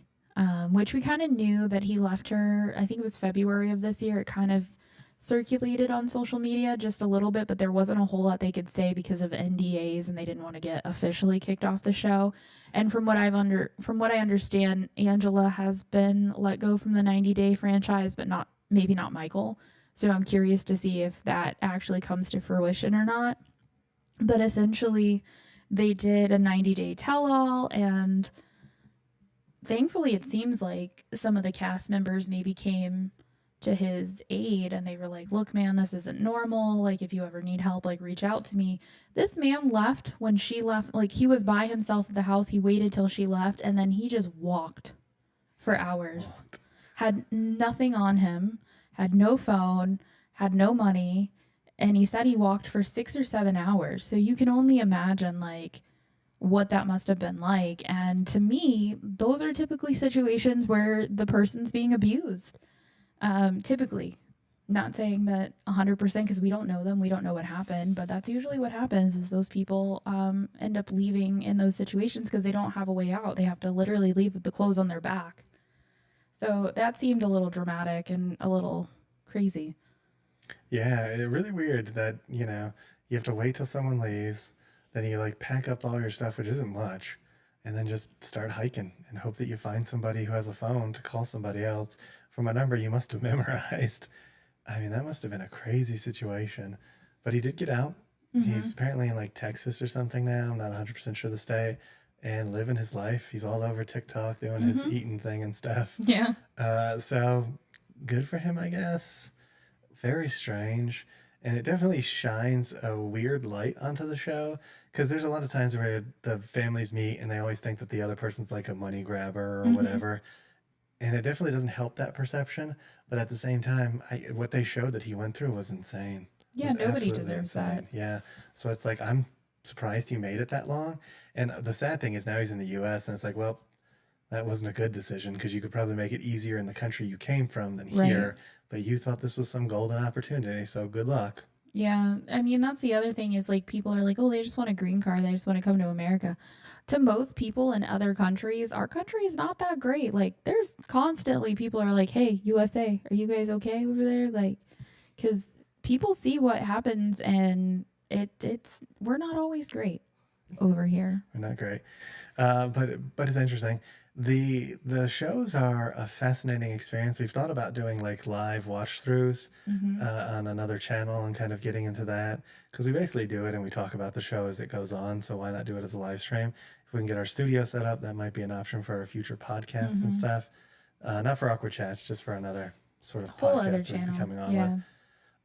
which we kind of knew that he left her. I think it was February of this year. It kind of circulated on social media just a little bit, but there wasn't a whole lot they could say because of NDAs, and they didn't want to get officially kicked off the show. And from what I understand, Angela has been let go from the 90 Day franchise, but maybe not Michael. So I'm curious to see if that actually comes to fruition or not. But essentially, they did a 90-day tell-all, and thankfully it seems like some of the cast members maybe came to his aid, and they were like, look, man, this isn't normal. Like, if you ever need help, like, reach out to me. This man left when she left. Like, he was by himself at the house. He waited till she left, and then he just walked for hours. Had nothing on him, had no phone, had no money, and he said he walked for 6 or 7 hours. So you can only imagine, like, what that must have been like. And to me, those are typically situations where the person's being abused. Typically, not saying that 100% because we don't know them, we don't know what happened, but that's usually what happens is those people end up leaving in those situations because they don't have a way out. They have to literally leave with the clothes on their back. So that seemed a little dramatic and a little crazy. Yeah, it's really weird that, you have to wait till someone leaves, then you like pack up all your stuff, which isn't much, and then just start hiking and hope that you find somebody who has a phone to call somebody else from a number you must have memorized. I mean, that must have been a crazy situation. But he did get out. He's apparently in like Texas or something now. I'm not 100% sure the state. And living his life. He's all over TikTok doing his eating thing and stuff. Yeah. So good for him, I guess. Very strange. And it definitely shines a weird light onto the show because there's a lot of times where the families meet and they always think that the other person's like a money grabber or whatever. And it definitely doesn't help that perception. But at the same time, what they showed that he went through was insane. It Yeah, was nobody absolutely deserves insane. that. Yeah. So it's like, I'm surprised he made it that long. And the sad thing is now he's in the US and it's like, well, that wasn't a good decision because you could probably make it easier in the country you came from than Right. here. But you thought this was some golden opportunity. So good luck. Yeah, I mean, that's the other thing is like people are like, oh, they just want a green card. They just want to come to America. To most people in other countries, our country is not that great. Like, there's constantly people are like, hey, USA, are you guys okay over there? Like, because people see what happens, and we're not always great over here. We're not great. But it's interesting. The shows are a fascinating experience. We've thought about doing like live watch throughs Mm-hmm. on another channel and kind of getting into that because we basically do it and we talk about the show as it goes on. So why not do it as a live stream? If we can get our studio set up, that might be an option for our future podcasts and Mm-hmm. stuff. Not for awkward chats, just for another sort of Whole other podcast we'd be channel. coming on with,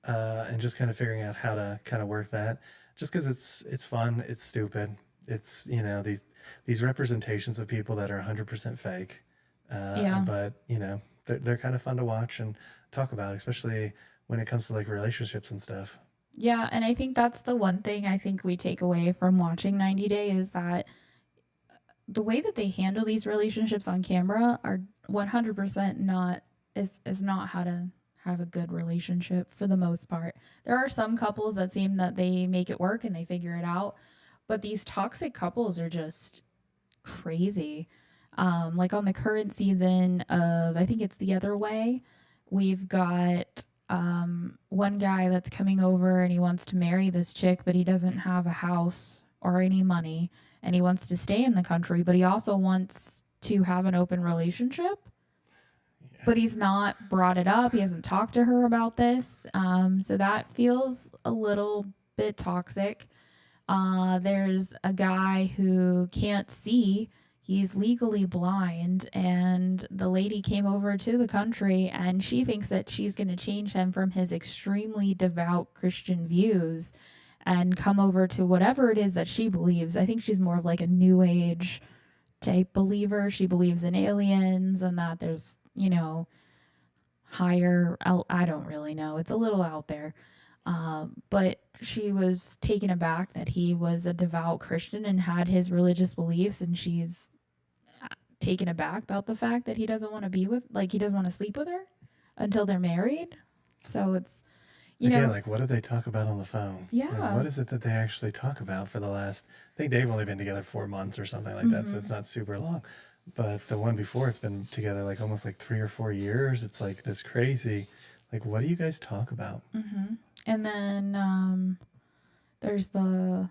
Yeah. and just kind of figuring out how to kind of work that. Just because it's fun, it's stupid. It's these representations of people that are 100% fake, Yeah. but they're kind of fun to watch and talk about, especially when it comes to like relationships and stuff. Yeah. And I think that's the one thing I think we take away from watching 90 Day is that the way that they handle these relationships on camera are 100% not is not how to have a good relationship for the most part. There are some couples that seem that they make it work and they figure it out, but these toxic couples are just crazy. Like on the current season of, I think it's The Other Way, we've got one guy that's coming over and he wants to marry this chick, but he doesn't have a house or any money and he wants to stay in the country, but he also wants to have an open relationship. But he's not brought it up. He hasn't talked to her about this. So that feels a little bit toxic. There's a guy who can't see. He's legally blind, and the lady came over to the country, and she thinks that she's going to change him from his extremely devout Christian views and come over to whatever it is that she believes. I think she's more of like a new age type believer. She believes in aliens and that there's, higher. I don't really know. It's a little out there. But she was taken aback that he was a devout Christian and had his religious beliefs, and she's taken aback about the fact that he doesn't want to be with, like, he doesn't want to sleep with her until they're married. So it's, Again, like what do they talk about on the phone? Like, yeah. what is it that they actually talk about for the last? I think they've only been together 4 months or something like that, so it's Mm-hmm. not super long. But the one before, it's been together like almost like 3 or 4 years. It's like this crazy. Like, what do you guys talk about? Mm-hmm. And then there's the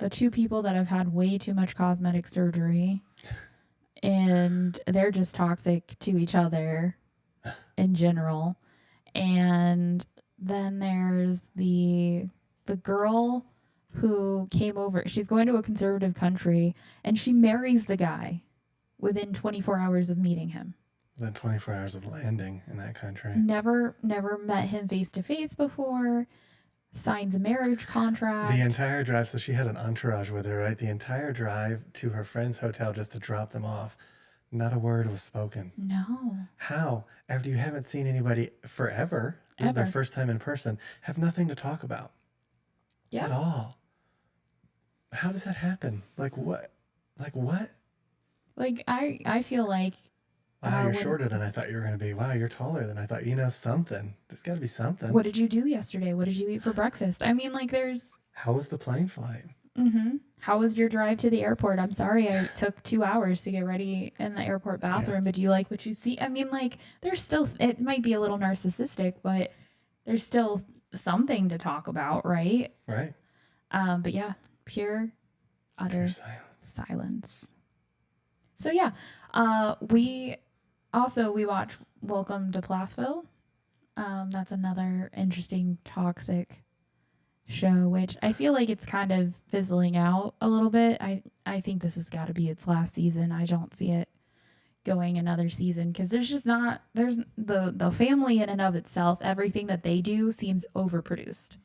two people that have had way too much cosmetic surgery, and they're just toxic to each other in general. And then there's the girl who came over. She's going to a conservative country and she marries the guy within 24 hours of meeting him. Then 24 hours of landing in that country. Never met him face to face before. Signs a marriage contract. The entire drive, so she had an entourage with her, right? The entire drive to her friend's hotel just to drop them off. Not a word was spoken. No. How? After you haven't seen anybody forever, this is their Ever. first time in person, have nothing to talk about Yeah. at all. How does that happen? Like what? Like what? Like I feel like Wow, you're when, shorter than I thought you were going to be. Wow, you're taller than I thought. Something. There's got to be something. what did you do yesterday? What did you eat for breakfast? I mean, like there's. How was the plane flight? Mm-hmm. How was your drive to the airport? I'm sorry I took 2 hours to get ready in the airport bathroom, but do you like what you see? I mean, like, there's still, it might be a little narcissistic, but there's still something to talk about, right? Right. But yeah, pure, utter Pure silence. silence. So yeah, we watch Welcome to Plathville. That's another interesting toxic show, which I feel like it's kind of fizzling out a little bit. I think this has got to be its last season. I don't see it going another season because there's the family in and of itself. Everything that they do seems overproduced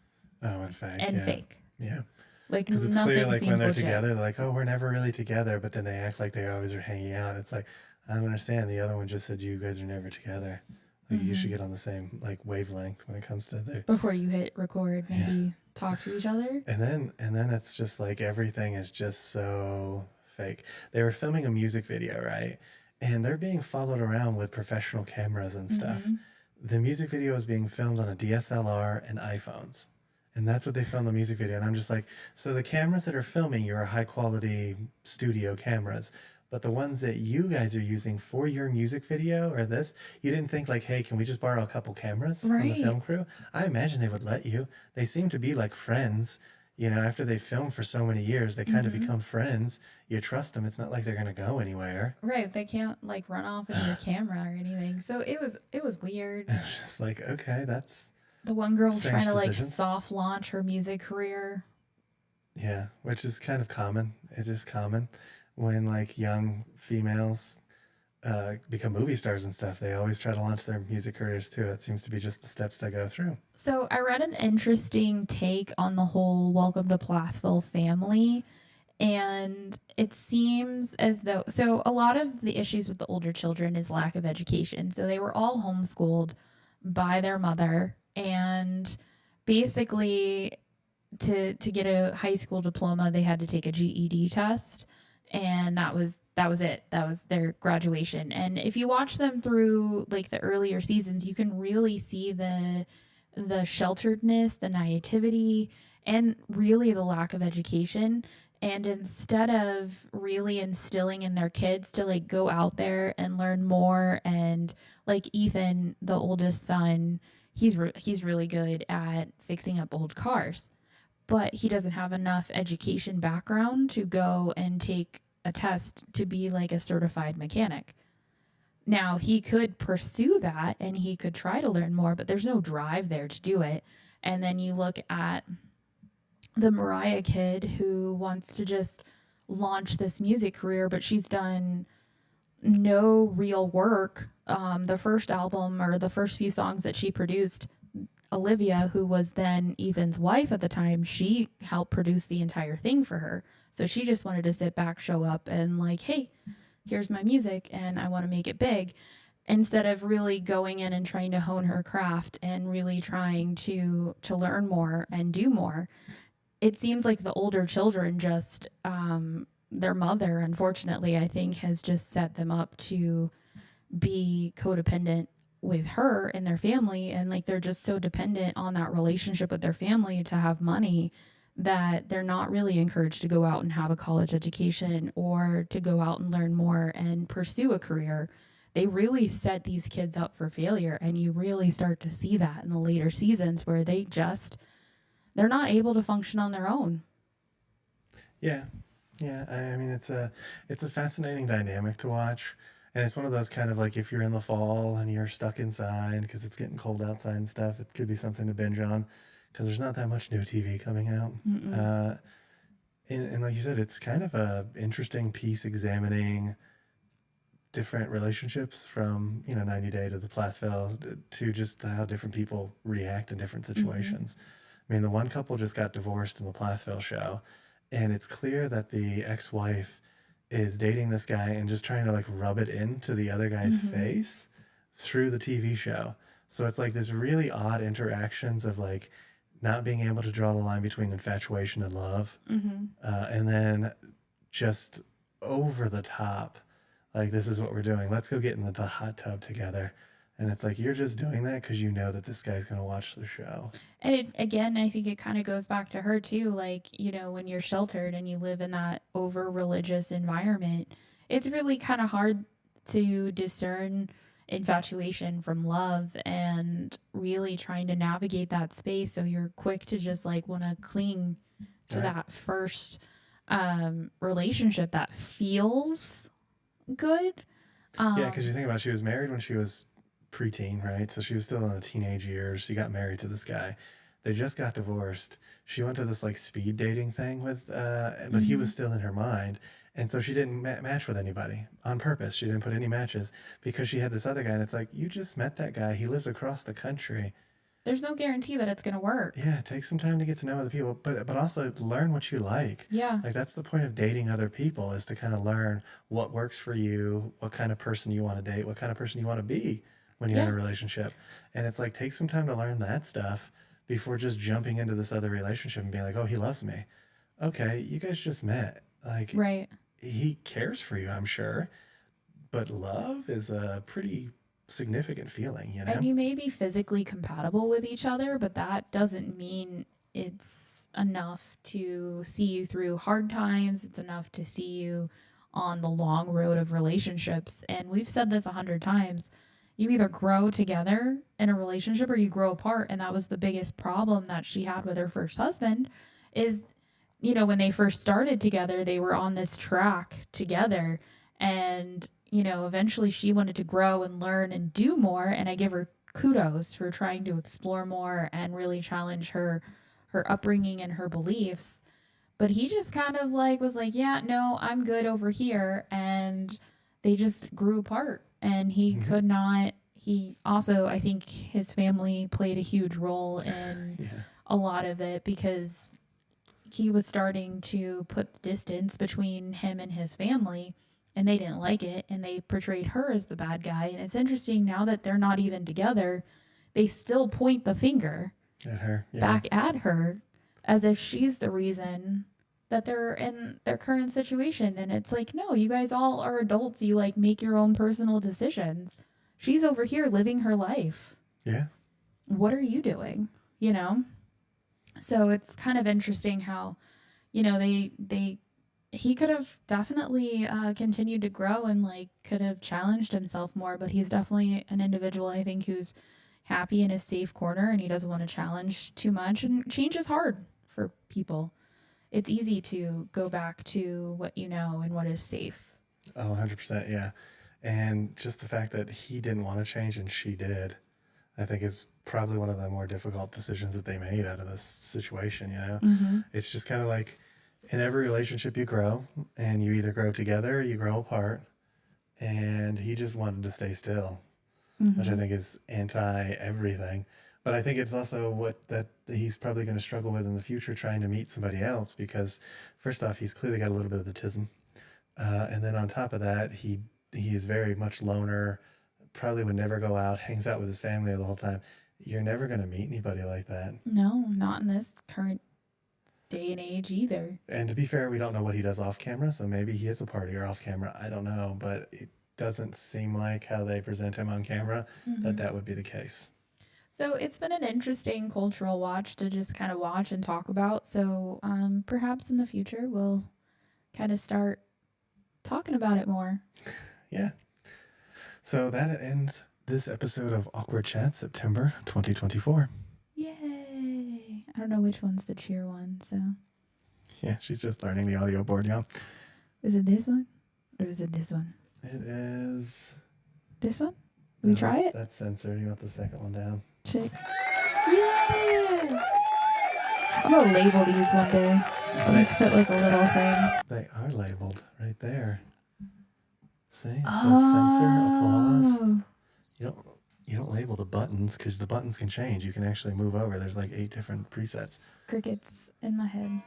Oh, and fake. and Yeah. fake. Yeah. Like Because it's nothing clear, like seems when they're legit. together, they're like, "Oh, we're never really together," but then they act like they always are hanging out. It's like, I don't understand. The other one just said you guys are never together. Like you should get on the same like wavelength when it comes to their. Before you hit record, maybe talk to each other. And then it's just like everything is just so fake. They were filming a music video, right? And they're being followed around with professional cameras and stuff. The music video is being filmed on a DSLR and iPhones. And that's what they filmed the music video. And I'm just like, so the cameras that are filming you are high quality studio cameras. But the ones that you guys are using for your music video or this, you didn't think like, hey, can we just borrow a couple cameras from the Right. film crew? I imagine they would let you. They seem to be like friends. you know, after they film for so many years, they kind of Mm-hmm. become friends. You trust them. It's not like they're going to go anywhere. Right, they can't like run off with your camera or anything. So it was weird. It's just like, okay, that's The one girl's trying strange to like decisions. soft launch her music career. Yeah, which is kind of common. It is common when like young females become movie stars and stuff. They always try to launch their music careers too. It seems to be just the steps they go through. So I read an interesting take on the whole Welcome to Plathville family. And it seems as though, so a lot of the issues with the older children is lack of education. So they were all homeschooled by their mother. And basically, to get a high school diploma, they had to take a GED test, and that was it. That was their graduation. And if you watch them through like the earlier seasons, you can really see the shelteredness, the naivety, and really the lack of education. And instead of really instilling in their kids to like go out there and learn more, and like Ethan, the oldest son, he's really good at fixing up old cars, but he doesn't have enough education background to go and take a test to be like a certified mechanic. Now, he could pursue that and he could try to learn more, but there's no drive there to do it. And then you look at the Mariah kid who wants to just launch this music career, but she's done no real work. The first album or the first few songs that she produced, Olivia, who was then Ethan's wife at the time, she helped produce the entire thing for her. So she just wanted to sit back, show up, and like, hey, here's my music, and I want to make it big. Instead of really going in and trying to hone her craft and really trying to learn more and do more, it seems like the older children just their mother, unfortunately, I think, has just set them up to be codependent with her and their family, and like they're just so dependent on that relationship with their family to have money that they're not really encouraged to go out and have a college education or to go out and learn more and pursue a career. They really set these kids up for failure, and you really start to see that in the later seasons where they're not able to function on their own. Yeah, yeah. I mean, it's a fascinating dynamic to watch, and it's one of those kind of like if you're in the fall and you're stuck inside because it's getting cold outside and stuff, it could be something to binge on because there's not that much new TV coming out. Mm-mm. Uh, and like you said, it's kind of a interesting piece examining different relationships from 90 Day to the Plathville to just how different people react in different Mm-hmm. situations. I mean, the one couple just got divorced in the Plathville show, and it's clear that the ex-wife is dating this guy and just trying to like rub it into the other guy's Mm-hmm. face through the TV show. So it's like this really odd interactions of like not being able to draw the line between infatuation and love, Mm-hmm. and then just over the top. Like, this is what we're doing. Let's go get in the hot tub together. And it's like, you're just doing that because you know that this guy's going to watch the show. And it, again, I think it kind of goes back to her too. Like, when you're sheltered and you live in that over religious environment, it's really kind of hard to discern infatuation from love and really trying to navigate that space. So you're quick to just like want to cling to Right. that first relationship that feels good. Yeah, because Um, you think about it, she was married when she was preteen, right? So she was still in the teenage years. She got married to this guy. They just got divorced. She went to this like speed dating thing with, but he was mhm. still in her mind. And so she didn't match with anybody on purpose. She didn't put any matches because she had this other guy. And it's like, you just met that guy. He lives across the country. There's no guarantee that it's going to work. Yeah, take some time to get to know other people, but also learn what you like. Yeah. Like that's the point of dating other people is to kind of learn what works for you, what kind of person you want to date, what kind of person you want to be when you're in Yeah. a relationship. And it's like take some time to learn that stuff before just jumping into this other relationship and being like, "Oh, he loves me." Okay, you guys just met. Like Right. he cares for you, I'm sure, but love is a pretty significant feeling, you And know? you may be physically compatible with each other, but that doesn't mean it's enough to see you through hard times. It's enough to see you on the long road of relationships. And we've said this 100 times. You either grow together in a relationship or you grow apart. And that was the biggest problem that she had with her first husband is, you know, when they first started together, they were on this track together. And, you know, eventually she wanted to grow and learn and do more. And I give her kudos for trying to explore more and really challenge her upbringing and her beliefs. But he just kind of like was like, yeah, no, I'm good over here. And they just grew apart. And he could not, he also, I think his family played a huge role in a lot of it because he was starting to put the distance between him and his family, and they didn't like it, and they portrayed her as the bad guy. And it's interesting now that they're not even together, they still point the finger at her, back at her as if she's the reason that they're in their current situation. And it's like, no, you guys all are adults. You like make your own personal decisions. She's over here living her life. Yeah. What are you doing? You know? So it's kind of interesting how, you know, he could have definitely continued to grow and like could have challenged himself more, but he's definitely an individual, I think, who's happy in his safe corner and he doesn't want to challenge too much. And change is hard for people. It's easy to go back to what you know and what is safe. Oh, 100%. Yeah. And just the fact that he didn't want to change and she did, I think is probably one of the more difficult decisions that they made out of this situation. You know, it's just kind of like in every relationship you grow, and you either grow together or you grow apart. And he just wanted to stay still, which I think is anti everything. But I think it's also what that he's probably going to struggle with in the future, trying to meet somebody else, because first off, he's clearly got a little bit of the tism. And then on top of that, he is very much loner, probably would never go out, hangs out with his family the whole time. You're never going to meet anybody like that. No, not in this current day and age either. And to be fair, we don't know what he does off camera, so maybe he is a partier off camera. I don't know, but it doesn't seem like how they present him on camera that would be the case. So it's been an interesting cultural watch to just kind of watch and talk about. So perhaps in the future we'll kind of start talking about it more. Yeah. So that ends this episode of Awkward Chat, September 2024. Yay! I don't know which one's the cheer one, so. Yeah, she's just learning the audio board, yeah. Is it this one? Or is it this one? It is... This one? We try it? That's censored. You want the second one down? Check. Yeah! I'm gonna label these one day. I'll just put like a little thing. They are labeled right there. See, it says censor, applause. You don't label the buttons because the buttons can change. You can actually move over. There's like 8 different presets. Crickets in my head.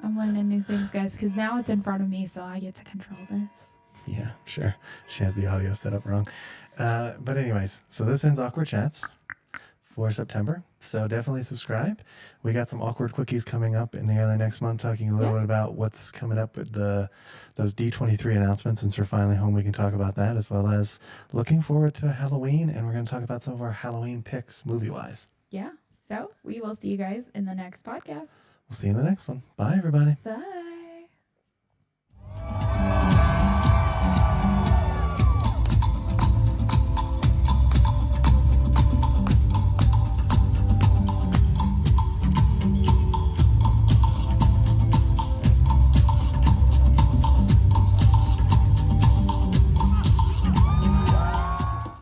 I'm learning new things, guys, because now it's in front of me, so I get to control this. Yeah, sure. She has the audio set up wrong. But anyways, so this ends Awkward Chats for September. So definitely subscribe. We got some awkward quickies coming up in the early next month, talking a little bit about what's coming up with those D23 announcements. Since we're finally home, we can talk about that, as well as looking forward to Halloween. And we're going to talk about some of our Halloween picks movie-wise. Yeah. So we will see you guys in the next podcast. We'll see you in the next one. Bye, everybody. Bye.